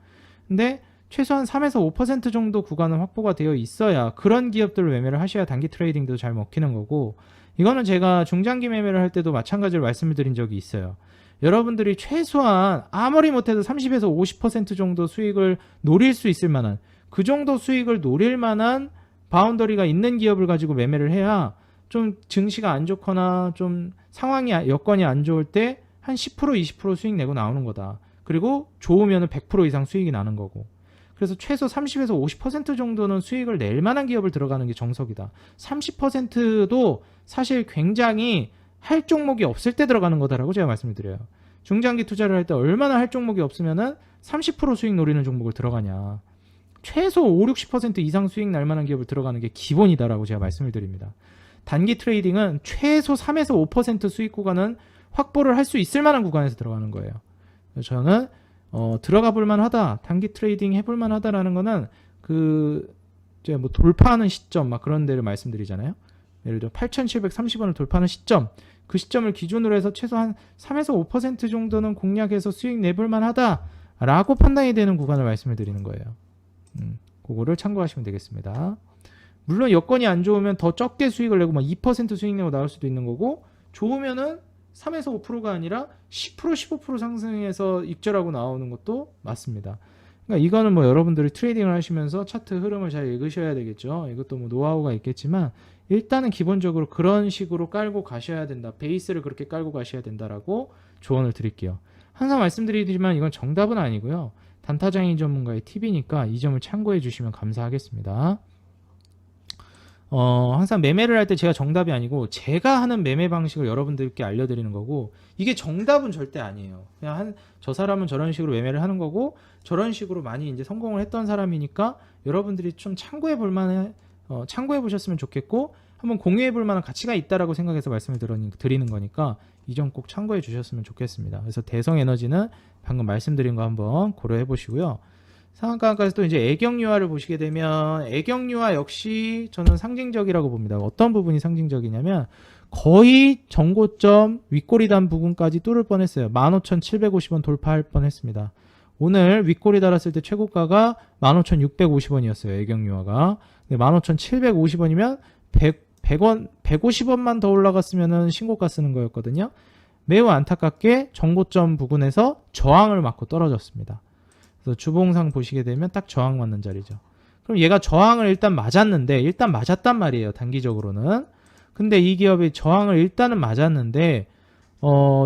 근데 최소한 3에서 5% 정도 구간은 확보가 되어 있어야 그런 기업들을 매매를 하셔야 단기 트레이딩도 잘 먹히는 거고, 이거는 제가 중장기 매매를 할 때도 마찬가지로 말씀을 드린 적이 있어요. 여러분들이 최소한 아무리 못해도 30에서 50% 정도 수익을 노릴 수 있을 만한, 그 정도 수익을 노릴 만한 바운더리가 있는 기업을 가지고 매매를 해야 좀 증시가 안 좋거나 좀 상황이, 여건이 안 좋을 때 한 10%, 20% 수익 내고 나오는 거다. 그리고 좋으면 100% 이상 수익이 나는 거고. 그래서 최소 30에서 50% 정도는 수익을 낼 만한 기업을 들어가는 게 정석이다. 30%도 사실 굉장히 할 종목이 없을 때 들어가는 거다라고 제가 말씀을 드려요. 중장기 투자를 할 때 얼마나 할 종목이 없으면은 30% 수익 노리는 종목을 들어가냐. 최소 5, 60% 이상 수익 날 만한 기업을 들어가는 게 기본이다라고 제가 말씀을 드립니다. 단기 트레이딩은 최소 3에서 5% 수익 구간은 확보를 할 수 있을 만한 구간에서 들어가는 거예요. 그래서 저는 들어가 볼 만하다, 단기 트레이딩 해볼 만하다라는 거는 이제 뭐 돌파하는 시점 막 그런 데를 말씀드리잖아요. 예를 들어 8,730원을 돌파하는 시점, 그 시점을 기준으로 해서 최소한 3에서 5% 정도는 공략해서 수익 내볼 만하다라고 판단이 되는 구간을 말씀을 드리는 거예요. 그거를 참고하시면 되겠습니다. 물론 여건이 안 좋으면 더 적게 수익을 내고 막 2% 수익 내고 나올 수도 있는 거고, 좋으면은 3에서 5%가 아니라 10%, 15% 상승해서 익절하고 나오는 것도 맞습니다. 그러니까 이거는 뭐 여러분들이 트레이딩을 하시면서 차트 흐름을 잘 읽으셔야 되겠죠. 이것도 뭐 노하우가 있겠지만 일단은 기본적으로 그런 식으로 깔고 가셔야 된다. 베이스를 그렇게 깔고 가셔야 된다라고 조언을 드릴게요. 항상 말씀드리지만 이건 정답은 아니고요. 단타장인 전문가의 팁이니까 이 점을 참고해 주시면 감사하겠습니다. 항상 매매를 할 때 제가 정답이 아니고 제가 하는 매매 방식을 여러분들께 알려드리는 거고, 이게 정답은 절대 아니에요. 그냥 저 사람은 저런 식으로 매매를 하는 거고, 저런 식으로 많이 이제 성공을 했던 사람이니까 여러분들이 좀 참고해 볼 만한, 참고해 보셨으면 좋겠고, 한번 공유해 볼 만한 가치가 있다라고 생각해서 말씀을 드리는 거니까 이 점 꼭 참고해 주셨으면 좋겠습니다. 그래서 대성에너지는 방금 말씀드린 거 한번 고려해 보시고요. 상한가까지 또 이제 애경유화를 보시게 되면, 애경유화 역시 저는 상징적이라고 봅니다. 어떤 부분이 상징적이냐면 거의 정고점 윗꼬리단 부분까지 뚫을 뻔했어요. 15,750원 돌파할 뻔했습니다. 오늘 윗골이 달았을 때 최고가가 15,650원이었어요. 애경유화가. 15,750원이면 100원, 150원만 더 올라갔으면 신고가 쓰는 거였거든요. 매우 안타깝게 정고점 부근에서 저항을 맞고 떨어졌습니다. 그래서 주봉상 보시게 되면 딱 저항 맞는 자리죠. 그럼 얘가 저항을 일단 맞았는데, 일단 맞았단 말이에요. 단기적으로는. 근데 이 기업이 저항을 일단은 맞았는데,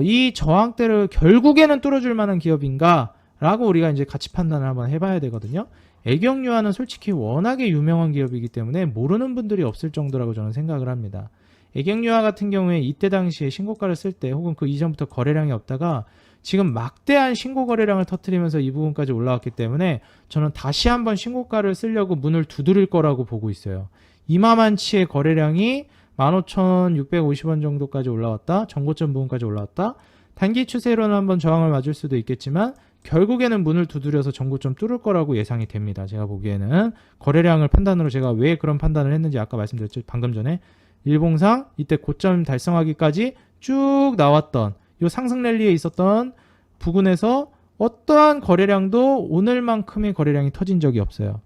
이 저항대를 결국에는 뚫어줄 만한 기업인가? 라고 우리가 이제 가치 판단을 한번 해봐야 되거든요. 애경유화는 솔직히 워낙에 유명한 기업이기 때문에 모르는 분들이 없을 정도라고 저는 생각을 합니다. 애경유화 같은 경우에 이때 당시에 신고가를 쓸 때 혹은 그 이전부터 거래량이 없다가 지금 막대한 신고 거래량을 터뜨리면서 이 부분까지 올라왔기 때문에 저는 다시 한번 신고가를 쓰려고 문을 두드릴 거라고 보고 있어요. 이마만치의 거래량이 15,650원 정도까지 올라왔다. 정고점 부분까지 올라왔다. 단기 추세로는 한번 저항을 맞을 수도 있겠지만 결국에는 문을 두드려서 정고점 뚫을 거라고 예상이 됩니다. 제가 보기에는 거래량을 판단으로 제가 왜 그런 판단을 했는지 아까 말씀드렸죠. 방금 전에 일봉상 이때 고점 달성하기까지 쭉 나왔던 이 상승 랠리에 있었던 부근에서 어떠한 거래량도 오늘만큼의 거래량이 터진 적이 없어요.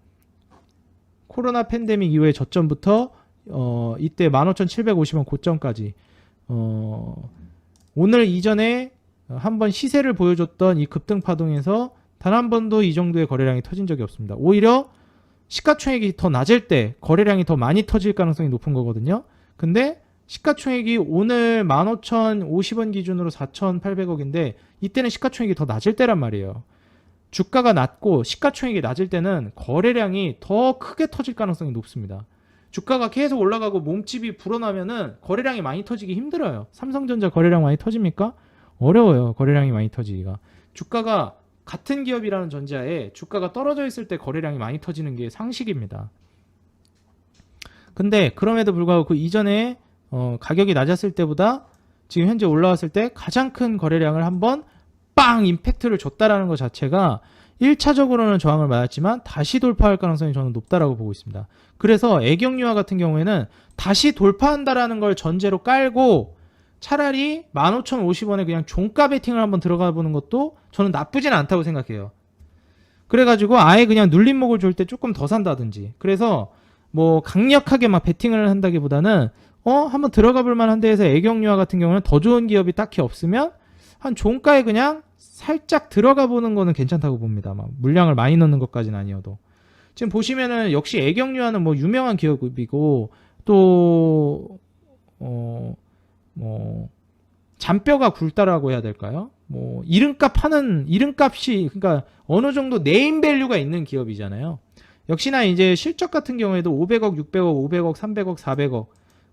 코로나 팬데믹 이후에 저점부터 이때 15,750원 고점까지 오늘 이전에 한번 시세를 보여줬던 이 급등 파동에서 단 한 번도 이 정도의 거래량이 터진 적이 없습니다. 오히려 시가총액이 더 낮을 때 거래량이 더 많이 터질 가능성이 높은 거거든요. 근데 시가총액이 오늘 15,050원 기준으로 4,800억인데 이때는 시가총액이 더 낮을 때란 말이에요. 주가가 낮고 시가총액이 낮을 때는 거래량이 더 크게 터질 가능성이 높습니다. 주가가 계속 올라가고 몸집이 불어나면은 거래량이 많이 터지기 힘들어요. 삼성전자 거래량 많이 터집니까? 어려워요. 거래량이 많이 터지기가. 주가가 같은 기업이라는 전제하에 주가가 떨어져 있을 때 거래량이 많이 터지는 게 상식입니다. 근데 그럼에도 불구하고 그 이전에 가격이 낮았을 때보다 지금 현재 올라왔을 때 가장 큰 거래량을 한번 빵 임팩트를 줬다라는 것 자체가 1차적으로는 저항을 맞았지만 다시 돌파할 가능성이 저는 높다라고 보고 있습니다. 그래서 애경유화 같은 경우에는 다시 돌파한다라는 걸 전제로 깔고 차라리 15,050원에 그냥 종가 베팅을 한번 들어가 보는 것도 저는 나쁘진 않다고 생각해요. 그래가지고 아예 그냥 눌림목을 줄 때 조금 더 산다든지, 그래서 뭐 강력하게 막 베팅을 한다기보다는 한번 들어가 볼 만한데 해서 애경유화 같은 경우는 더 좋은 기업이 딱히 없으면 한 종가에 그냥 살짝 들어가 보는 거는 괜찮다고 봅니다. 막 물량을 많이 넣는 것까지는 아니어도. 지금 보시면은 역시 애경유화는 뭐 유명한 기업이고 또 뭐 잔뼈가 굵다라고 해야 될까요? 뭐 이름값이 그러니까 어느 정도 네임 밸류가 있는 기업이잖아요. 역시나 이제 실적 같은 경우에도 500억, 600억, 500억, 300억, 400억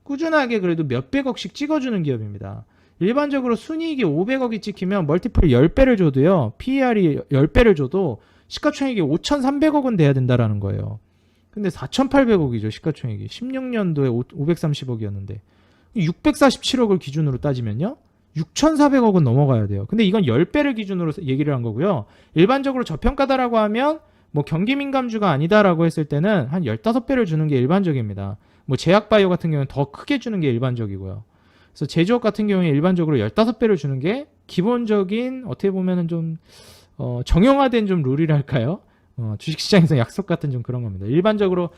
꾸준하게 그래도 몇백억씩 찍어주는 기업입니다. 일반적으로 순이익이 500억이 찍히면 멀티플 10배를 줘도요, PER이 10배를 줘도 시가총액이 5,300억은 돼야 된다라는 거예요. 근데 4,800억이죠, 시가총액이. 16년도에 530억이었는데 647억을 기준으로 따지면요 6,400억은 넘어가야 돼요. 근데 이건 10배를 기준으로 얘기를 한 거고요. 일반적으로 저평가다라고 하면 뭐 경기민감주가 아니다라고 했을 때는 한 15배를 주는 게 일반적입니다. 뭐 제약바이오 같은 경우는 더 크게 주는 게 일반적이고요. 그래서 제조업 같은 경우에 일반적으로 15배를 주는 게 기본적인 어떻게 보면은 좀 정형화된 좀 룰이랄까요? 주식시장에서 약속 같은 좀 그런 겁니다. 일반적으로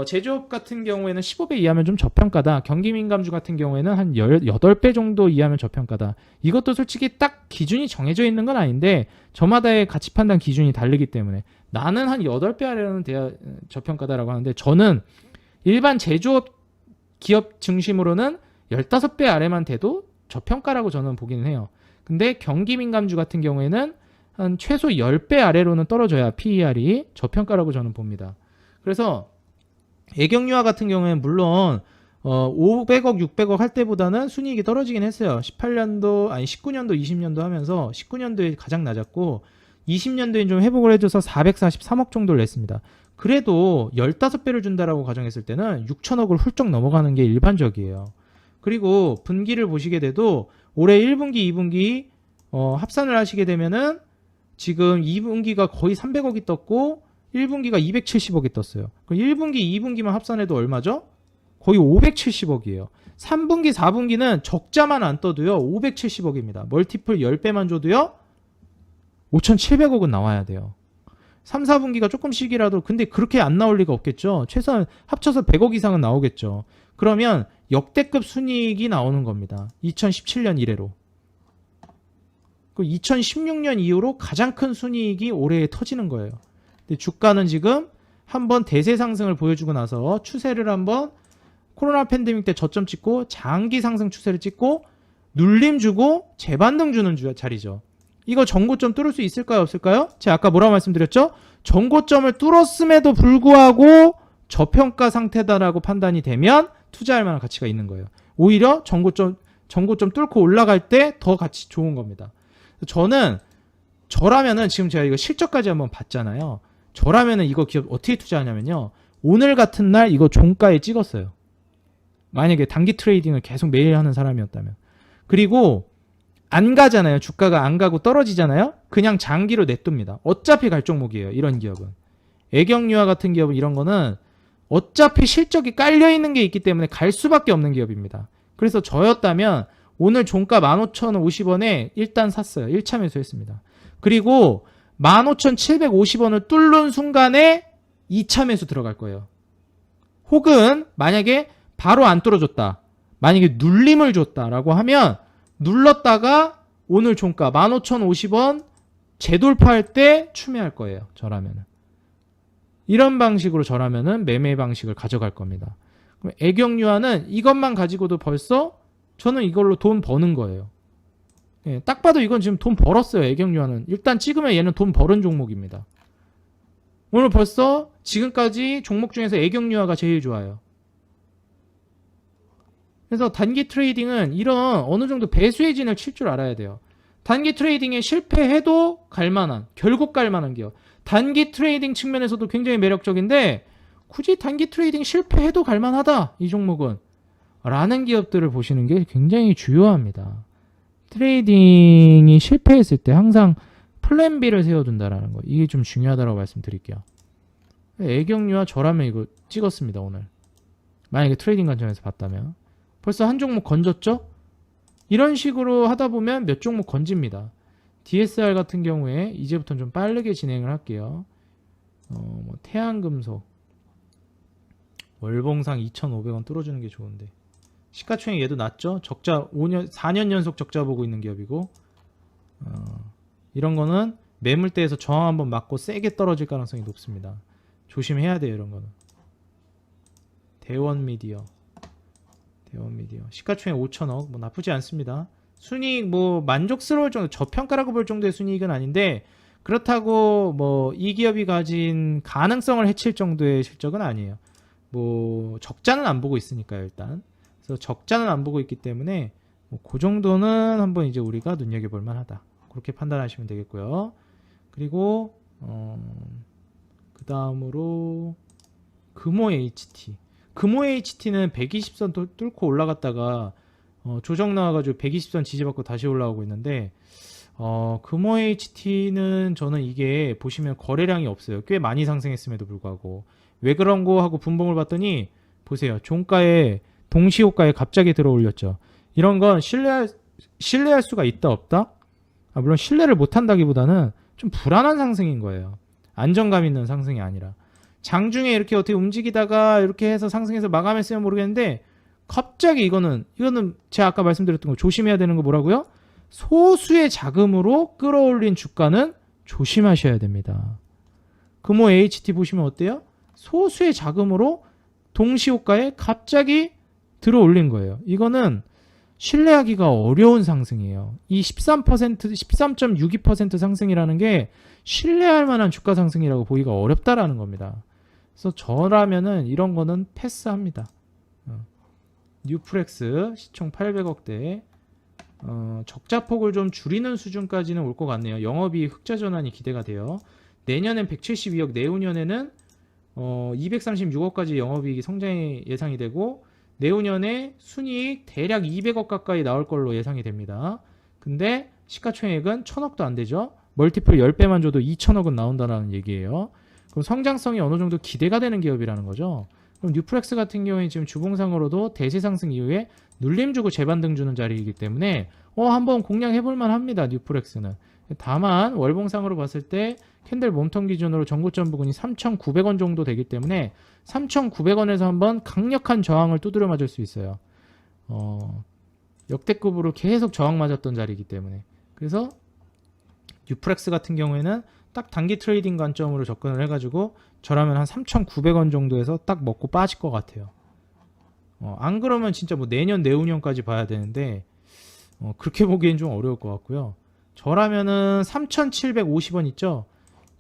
제조업 같은 경우에는 15배 이하면 좀 저평가다. 경기민감주 같은 경우에는 한 18배 정도 이하면 저평가다. 이것도 솔직히 딱 기준이 정해져 있는 건 아닌데 저마다의 가치 판단 기준이 다르기 때문에 나는 한 8배 아래로는 돼야 저평가다라고 하는데 저는 일반 제조업 기업 중심으로는 15배 아래만 돼도 저평가라고 저는 보기는 해요. 근데 경기민감주 같은 경우에는 한 최소 10배 아래로는 떨어져야 PER이 저평가라고 저는 봅니다. 그래서 애경유화 같은 경우에는 물론 500억, 600억 할 때보다는 순이익이 떨어지긴 했어요. 18년도, 아니 19년도, 20년도 하면서 19년도에 가장 낮았고 20년도에 좀 회복을 해줘서 443억 정도를 냈습니다. 그래도 15배를 준다라고 가정했을 때는 6천억을 훌쩍 넘어가는 게 일반적이에요. 그리고 분기를 보시게 돼도 올해 1분기, 2분기 합산을 하시게 되면은 지금 2분기가 거의 300억이 떴고 1분기가 270억이 떴어요. 그럼 1분기, 2분기만 합산해도 얼마죠? 거의 570억이에요. 3분기, 4분기는 적자만 안 떠도요 570억입니다. 멀티플 10배만 줘도요 5,700억은 나와야 돼요. 3, 4분기가 조금씩이라도 근데 그렇게 안 나올 리가 없겠죠. 최소한 합쳐서 100억 이상은 나오겠죠. 그러면 역대급 순이익이 나오는 겁니다. 2017년 이래로. 2016년 이후로 가장 큰 순이익이 올해 터지는 거예요. 근데 주가는 지금 한번 대세 상승을 보여주고 나서 추세를 한번 코로나 팬데믹 때 저점 찍고 장기 상승 추세를 찍고 눌림 주고 재반등 주는 자리죠. 이거 전고점 뚫을 수 있을까요? 없을까요? 제가 아까 뭐라고 말씀드렸죠? 전고점을 뚫었음에도 불구하고 저평가 상태다라고 판단이 되면 투자할 만한 가치가 있는 거예요. 오히려 전고점 뚫고 올라갈 때 더 가치 좋은 겁니다. 저라면은 지금 제가 이거 실적까지 한번 봤잖아요. 저라면은 이거 기업 어떻게 투자하냐면요. 오늘 같은 날 이거 종가에 찍었어요. 만약에 단기 트레이딩을 계속 매일 하는 사람이었다면. 그리고 안 가잖아요. 주가가 안 가고 떨어지잖아요. 그냥 장기로 냅둡니다. 어차피 갈 종목이에요. 이런 기업은. 애경유아 같은 기업은 이런 거는 어차피 실적이 깔려있는 게 있기 때문에 갈 수밖에 없는 기업입니다. 그래서 저였다면 오늘 종가 15,050원에 일단 샀어요. 1차 매수했습니다. 그리고 15,750원을 뚫는 순간에 2차 매수 들어갈 거예요. 혹은 만약에 바로 안 뚫어줬다. 만약에 눌림을 줬다라고 하면 눌렀다가 오늘 종가 15,050원 재돌파할 때 추매할 거예요. 저라면은. 이런 방식으로 저라면은 매매 방식을 가져갈 겁니다. 그럼 애경유아는 이것만 가지고도 벌써 저는 이걸로 돈 버는 거예요. 예, 딱 봐도 이건 지금 돈 벌었어요. 애경유아는. 일단 찍으면 얘는 돈 버는 종목입니다. 오늘 벌써 지금까지 종목 중에서 애경유아가 제일 좋아요. 그래서 단기 트레이딩은 이런 어느 정도 배수의 진을 칠 줄 알아야 돼요. 단기 트레이딩에 실패해도 갈만한, 결국 갈만한 기업. 단기 트레이딩 측면에서도 굉장히 매력적인데 굳이 단기 트레이딩 실패해도 갈만하다. 이 종목은. 라는 기업들을 보시는 게 굉장히 중요합니다. 트레이딩이 실패했을 때 항상 플랜 B를 세워둔다라는 거. 이게 좀 중요하다고 말씀드릴게요. 애경유아 저라면 이거 찍었습니다. 오늘. 만약에 트레이딩 관점에서 봤다면. 벌써 한 종목 건졌죠? 이런 식으로 하다 보면 몇 종목 건집니다. DSR 같은 경우에 이제부터는 좀 빠르게 진행을 할게요. 태양금속 월봉상 2,500원 뚫어주는 게 좋은데 시가총액 얘도 낮죠? 적자 4년 연속 적자 보고 있는 기업이고 이런 거는 매물대에서 저항 한번 맞고 세게 떨어질 가능성이 높습니다. 조심해야 돼요. 이런 거는. 대원미디어 시가총액 5천억 뭐 나쁘지 않습니다. 순이익 뭐 만족스러울 정도 저평가라고 볼 정도의 순이익은 아닌데 그렇다고 뭐 이 기업이 가진 가능성을 해칠 정도의 실적은 아니에요. 뭐 적자는 안 보고 있으니까요. 일단 그래서 적자는 안 보고 있기 때문에 뭐 그 정도는 한번 이제 우리가 눈여겨볼 만하다. 그렇게 판단하시면 되겠고요. 그리고 그 다음으로 금호 HT는 120선 뚫고 올라갔다가 조정 나와가지고 120선 지지받고 다시 올라오고 있는데 금호 HT는 저는 이게 보시면 거래량이 없어요. 꽤 많이 상승했음에도 불구하고 왜 그런 거 하고 분봉을 봤더니 보세요. 종가에 동시호가에 갑자기 들어 올렸죠. 이런 건 신뢰할 수가 있다 없다? 물론 신뢰를 못한다기보다는 좀 불안한 상승인 거예요. 안정감 있는 상승이 아니라. 장중에 이렇게 어떻게 움직이다가 이렇게 해서 상승해서 마감했으면 모르겠는데 갑자기 이거는 제가 아까 말씀드렸던 거 조심해야 되는 거 뭐라고요? 소수의 자금으로 끌어올린 주가는 조심하셔야 됩니다. 금호 HT 보시면 어때요? 소수의 자금으로 동시호가에 갑자기 들어올린 거예요. 이거는 신뢰하기가 어려운 상승이에요. 이 13.62% 상승이라는 게 신뢰할 만한 주가 상승이라고 보기가 어렵다라는 겁니다. 그래서 저라면은 이런 거는 패스합니다. 뉴프렉스 시총 800억대 적자폭을 좀 줄이는 수준까지는 올 것 같네요. 영업이익 흑자 전환이 기대가 돼요. 내년엔 172억, 내후년에는 236억까지 영업이익이 성장이 예상이 되고 내후년에 순이익 대략 200억 가까이 나올 걸로 예상이 됩니다. 근데 시가총액은 1000억도 안 되죠. 멀티플 10배만 줘도 2000억은 나온다는 얘기예요. 그럼 성장성이 어느 정도 기대가 되는 기업이라는 거죠. 그럼 뉴프렉스 같은 경우에 지금 주봉상으로도 대세 상승 이후에 눌림 주고 재반등 주는 자리이기 때문에 한번 공략해볼 만합니다. 뉴프렉스는. 다만 월봉상으로 봤을 때 캔들 몸통 기준으로 전고점 부근이 3,900원 정도 되기 때문에 3,900원에서 한번 강력한 저항을 두드려 맞을 수 있어요. 역대급으로 계속 저항 맞았던 자리이기 때문에. 그래서 뉴프렉스 같은 경우에는 딱 단기 트레이딩 관점으로 접근을 해가지고 저라면 한 3,900원 정도에서 딱 먹고 빠질 것 같아요. 안 그러면 진짜 뭐 내년 내후년까지 봐야 되는데 그렇게 보기엔 좀 어려울 것 같고요. 저라면은 3,750원 있죠?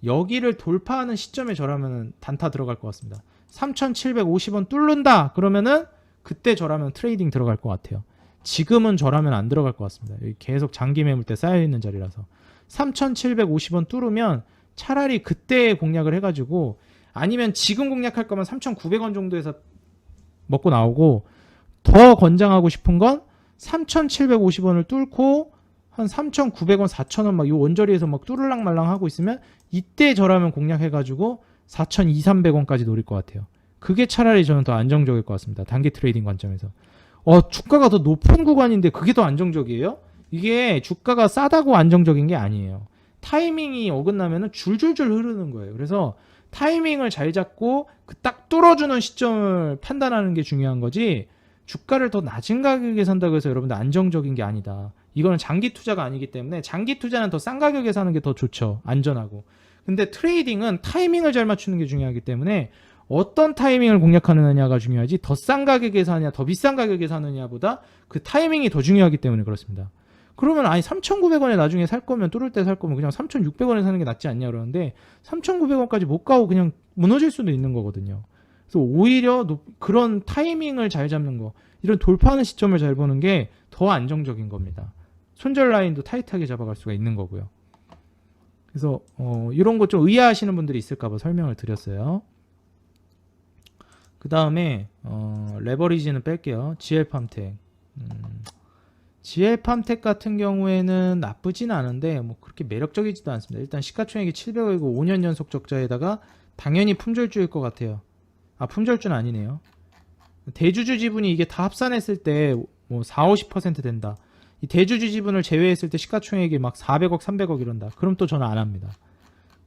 여기를 돌파하는 시점에 저라면은 단타 들어갈 것 같습니다. 3,750원 뚫는다 그러면은 그때 저라면 트레이딩 들어갈 것 같아요. 지금은 저라면 안 들어갈 것 같습니다. 여기 계속 장기 매물대 쌓여있는 자리라서 3,750원 뚫으면 차라리 그때 공략을 해가지고, 아니면 지금 공략할 거면 3,900원 정도에서 먹고 나오고, 더 권장하고 싶은 건 3,750원을 뚫고 한 3,900원, 4,000원 막 이 원저리에서 막 뚫을랑 말랑 하고 있으면 이때 저라면 공략해가지고 4,200~300원까지 노릴 것 같아요. 그게 차라리 저는 더 안정적일 것 같습니다. 단기 트레이딩 관점에서. 주가가 더 높은 구간인데 그게 더 안정적이에요? 이게 주가가 싸다고 안정적인 게 아니에요. 타이밍이 어긋나면은 줄줄줄 흐르는 거예요. 그래서 타이밍을 잘 잡고 그 딱 뚫어주는 시점을 판단하는 게 중요한 거지, 주가를 더 낮은 가격에 산다고 해서 여러분들 안정적인 게 아니다. 이거는 장기 투자가 아니기 때문에, 장기 투자는 더 싼 가격에 사는 게 더 좋죠. 안전하고. 근데 트레이딩은 타이밍을 잘 맞추는 게 중요하기 때문에 어떤 타이밍을 공략하느냐가 중요하지, 더 싼 가격에 사느냐 더 비싼 가격에 사느냐보다 그 타이밍이 더 중요하기 때문에 그렇습니다. 그러면 3,900원에 나중에 살 거면, 뚫을 때 살 거면 그냥 3,600원에 사는 게 낫지 않냐 그러는데, 3,900원까지 못 가고 그냥 무너질 수도 있는 거거든요. 그래서 오히려 그런 타이밍을 잘 잡는 거, 이런 돌파하는 시점을 잘 보는 게 더 안정적인 겁니다. 손절 라인도 타이트하게 잡아갈 수가 있는 거고요. 그래서 이런 거 좀 의아하시는 분들이 있을까 봐 설명을 드렸어요. 그 다음에 레버리지는 뺄게요. GL팜텍. GL팜텍 같은 경우에는 나쁘진 않은데 뭐 그렇게 매력적이지도 않습니다. 일단 시가총액이 700억이고 5년 연속 적자에다가 당연히 품절주일 것 같아요. 품절주는 아니네요. 대주주 지분이 이게 다 합산했을 때 뭐 40~50% 된다. 이 대주주 지분을 제외했을 때 시가총액이 막 400억, 300억 이런다. 그럼 또 저는 안 합니다.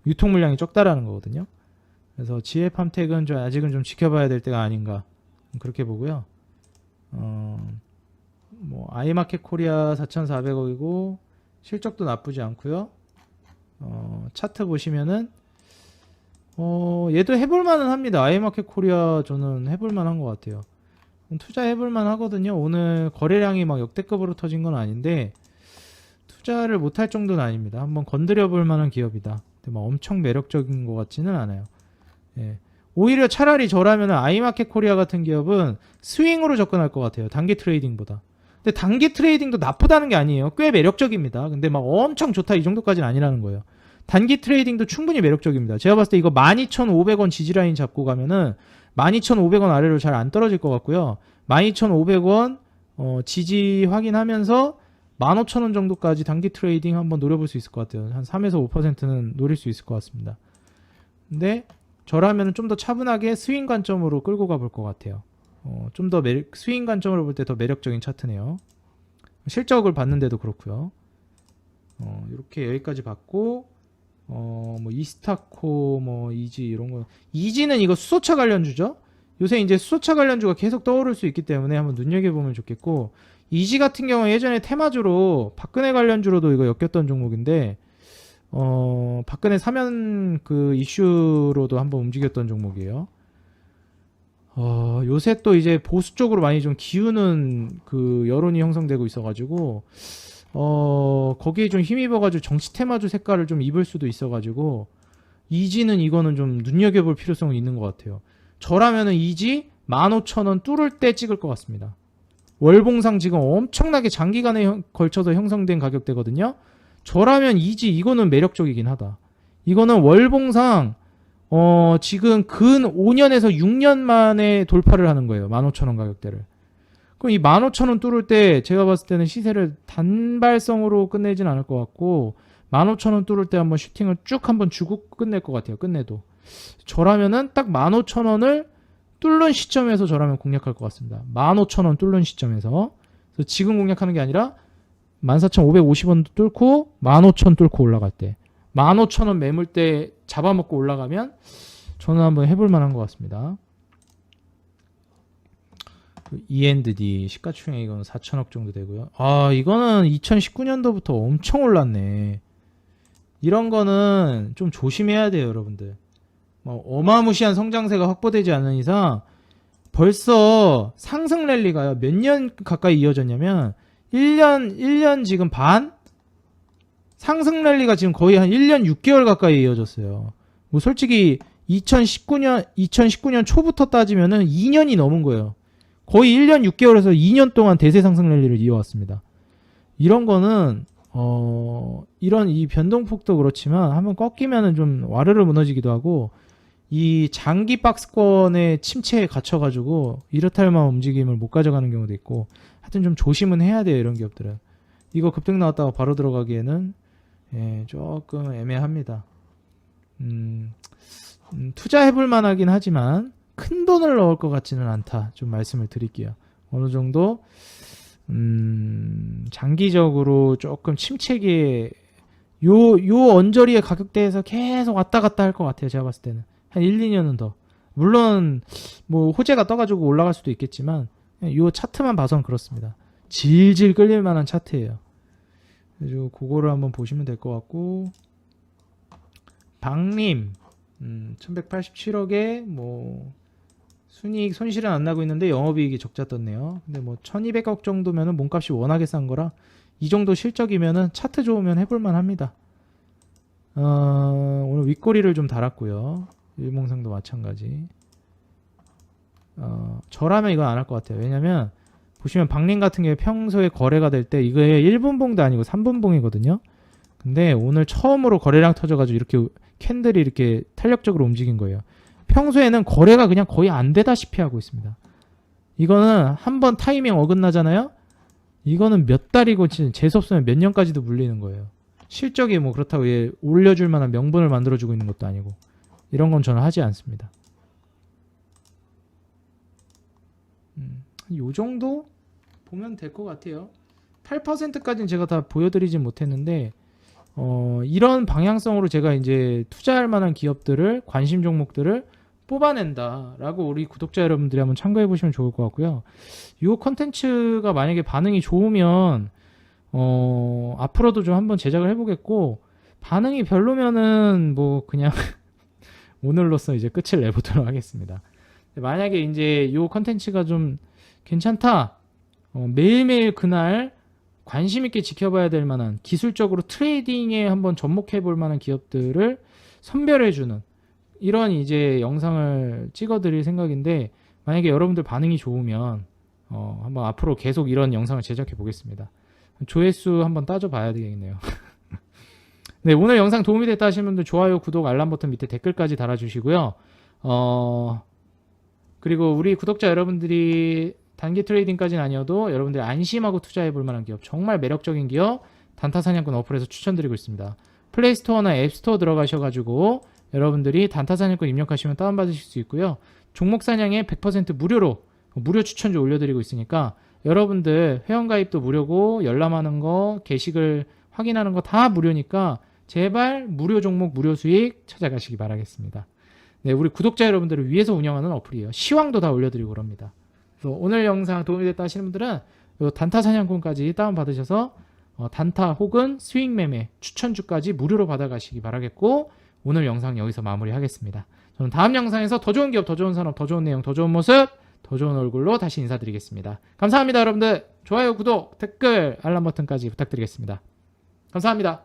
유통 물량이 적다라는 거거든요. 그래서 GL팜텍은 아직은 좀 지켜봐야 될 때가 아닌가, 그렇게 보고요. 뭐 아이마켓 코리아 4,400억이고 실적도 나쁘지 않고요. 차트 보시면은 얘도 해볼만은 합니다. 아이마켓 코리아 저는 해볼만한 것 같아요. 투자해볼만 하거든요. 오늘 거래량이 막 역대급으로 터진 건 아닌데 투자를 못할 정도는 아닙니다. 한번 건드려볼 만한 기업이다. 근데 막 엄청 매력적인 것 같지는 않아요. 예. 오히려 차라리 저라면 아이마켓 코리아 같은 기업은 스윙으로 접근할 것 같아요. 단기 트레이딩보다. 근데 단기 트레이딩도 나쁘다는 게 아니에요. 꽤 매력적입니다. 근데 막 엄청 좋다 이 정도까지는 아니라는 거예요. 단기 트레이딩도 충분히 매력적입니다. 제가 봤을 때 이거 12,500원 지지라인 잡고 가면은 12,500원 아래로 잘 안 떨어질 것 같고요. 12,500원 지지 확인하면서 15,000원 정도까지 단기 트레이딩 한번 노려볼 수 있을 것 같아요. 한 3에서 5%는 노릴 수 있을 것 같습니다. 근데 저라면 좀 더 차분하게 스윙 관점으로 끌고 가볼 것 같아요. 좀 더 스윙 관점으로 볼 때 더 매력적인 차트네요. 실적을 봤는데도 그렇고요. 이렇게 여기까지 봤고, 뭐 이스타코, 뭐 이지 이런 거. 이지는 이거 수소차 관련주죠. 요새 이제 수소차 관련주가 계속 떠오를 수 있기 때문에 한번 눈여겨보면 좋겠고, 이지 같은 경우 예전에 테마주로 박근혜 관련주로도 이거 엮였던 종목인데, 박근혜 사면 그 이슈로도 한번 움직였던 종목이에요. 요새 또 이제 보수 쪽으로 많이 좀 기우는 그 여론이 형성되고 있어가지고, 거기에 좀 힘입어가지고 정치 테마주 색깔을 좀 입을 수도 있어가지고, 이지는 이거는 좀 눈여겨볼 필요성이 있는 것 같아요. 저라면은 이지 15,000원 뚫을 때 찍을 것 같습니다. 월봉상 지금 엄청나게 장기간에 걸쳐서 형성된 가격대거든요. 저라면 이지 이거는 매력적이긴 하다. 이거는 월봉상 지금 근 5년에서 6년 만에 돌파를 하는 거예요. 15,000원 가격대를. 그럼 이 15,000원 뚫을 때 제가 봤을 때는 시세를 단발성으로 끝내진 않을 것 같고, 15,000원 뚫을 때 한번 슈팅을 쭉 한번 주고 끝낼 것 같아요. 끝내도. 저라면은 딱 15,000원을 뚫는 시점에서 저라면 공략할 것 같습니다. 15,000원 뚫는 시점에서. 그래서 지금 공략하는 게 아니라 14,550원도 뚫고 15,000 뚫고 올라갈 때 15,000원 매물대 잡아먹고 올라가면 저는 한번 해볼 만한 것 같습니다. E&D 시가총액 이거는 4천억 정도 되고요. 아, 이거는 2019년도부터 엄청 올랐네. 이런 거는 좀 조심해야 돼요, 여러분들. 뭐 어마무시한 성장세가 확보되지 않는 이상 벌써 상승 랠리가요. 몇 년 가까이 이어졌냐면 1년 지금 반? 상승 랠리가 지금 거의 한 1년 6개월 가까이 이어졌어요. 뭐 솔직히 2019년 초부터 따지면은 2년이 넘은 거예요. 거의 1년 6개월에서 2년 동안 대세 상승 랠리를 이어왔습니다. 이런 거는 이런 이 변동폭도 그렇지만 한번 꺾이면은 좀 와르르 무너지기도 하고 이 장기 박스권의 침체에 갇혀가지고 이렇다 할 만한 움직임을 못 가져가는 경우도 있고 하여튼 좀 조심은 해야 돼요, 이런 기업들은. 이거 급등 나왔다가 바로 들어가기에는 조금 애매합니다. 투자해볼 만하긴 하지만 큰 돈을 넣을 것 같지는 않다, 좀 말씀을 드릴게요. 어느 정도 장기적으로 조금 침체기에 요 언저리의 가격대에서 계속 왔다 갔다 할 것 같아요, 제가 봤을 때는. 한 1, 2년은 더. 물론 뭐 호재가 떠가지고 올라갈 수도 있겠지만 요 차트만 봐선 그렇습니다. 질질 끌릴 만한 차트예요. 그래서 그거를 한번 보시면 될 것 같고, 박림 1187억에 뭐 순이익 손실은 안 나고 있는데 영업이익이 적자 떴네요. 근데 뭐 1200억 정도면은 몸값이 워낙에 싼 거라 이 정도 실적이면은 차트 좋으면 해볼만 합니다. 오늘 윗꼬리를 좀 달았고요. 일몽상도 마찬가지. 저라면 이건 안 할 것 같아요. 왜냐면 보시면 박림 같은 게 평소에 거래가 될 때 이거에 1분봉도 아니고 3분봉이거든요. 근데 오늘 처음으로 거래량 터져가지고 이렇게 캔들이 이렇게 탄력적으로 움직인 거예요. 평소에는 거래가 그냥 거의 안 되다시피 하고 있습니다. 이거는 한번 타이밍 어긋나잖아요. 이거는 몇 달이고 재수없으면 몇 년까지도 물리는 거예요. 실적이 뭐 그렇다고 얘 올려줄 만한 명분을 만들어주고 있는 것도 아니고, 이런 건 저는 하지 않습니다. 요 정도 보면 될 것 같아요. 8%까지는 제가 다 보여드리진 못했는데 이런 방향성으로 제가 이제 투자할 만한 기업들을, 관심 종목들을 뽑아낸다라고 우리 구독자 여러분들이 한번 참고해 보시면 좋을 것 같고요. 이 컨텐츠가 만약에 반응이 좋으면 앞으로도 좀 한번 제작을 해보겠고, 반응이 별로면은 뭐 그냥 오늘로써 이제 끝을 내보도록 하겠습니다. 만약에 이제 이 컨텐츠가 좀 괜찮다, 매일매일 그날 관심 있게 지켜봐야 될 만한, 기술적으로 트레이딩에 한번 접목해 볼 만한 기업들을 선별해 주는 이런 이제 영상을 찍어 드릴 생각인데, 만약에 여러분들 반응이 좋으면 한번 앞으로 계속 이런 영상을 제작해 보겠습니다. 조회수 한번 따져 봐야 되겠네요. 네, 오늘 영상 도움이 됐다 하시는 분들 좋아요, 구독, 알람 버튼 밑에 댓글까지 달아주시고요. 그리고 우리 구독자 여러분들이 단기 트레이딩까지는 아니어도 여러분들이 안심하고 투자해 볼 만한 기업, 정말 매력적인 기업 단타사냥꾼 어플에서 추천드리고 있습니다. 플레이스토어나 앱스토어 들어가셔가지고 여러분들이 단타사냥꾼 입력하시면 다운받으실 수 있고요. 종목사냥에 100% 무료로 무료 추천주 올려드리고 있으니까 여러분들 회원가입도 무료고 열람하는 거, 게시글 확인하는 거 다 무료니까 제발 무료 종목 무료 수익 찾아가시기 바라겠습니다. 네, 우리 구독자 여러분들을 위해서 운영하는 어플이에요. 시황도 다 올려드리고 그럽니다. 그래서 오늘 영상 도움이 됐다 하시는 분들은 요 단타 사냥꾼까지 다운받으셔서 단타 혹은 스윙 매매 추천주까지 무료로 받아가시기 바라겠고, 오늘 영상 여기서 마무리하겠습니다. 저는 다음 영상에서 더 좋은 기업, 더 좋은 산업, 더 좋은 내용, 더 좋은 모습, 더 좋은 얼굴로 다시 인사드리겠습니다. 감사합니다, 여러분들. 좋아요, 구독, 댓글, 알람 버튼까지 부탁드리겠습니다. 감사합니다.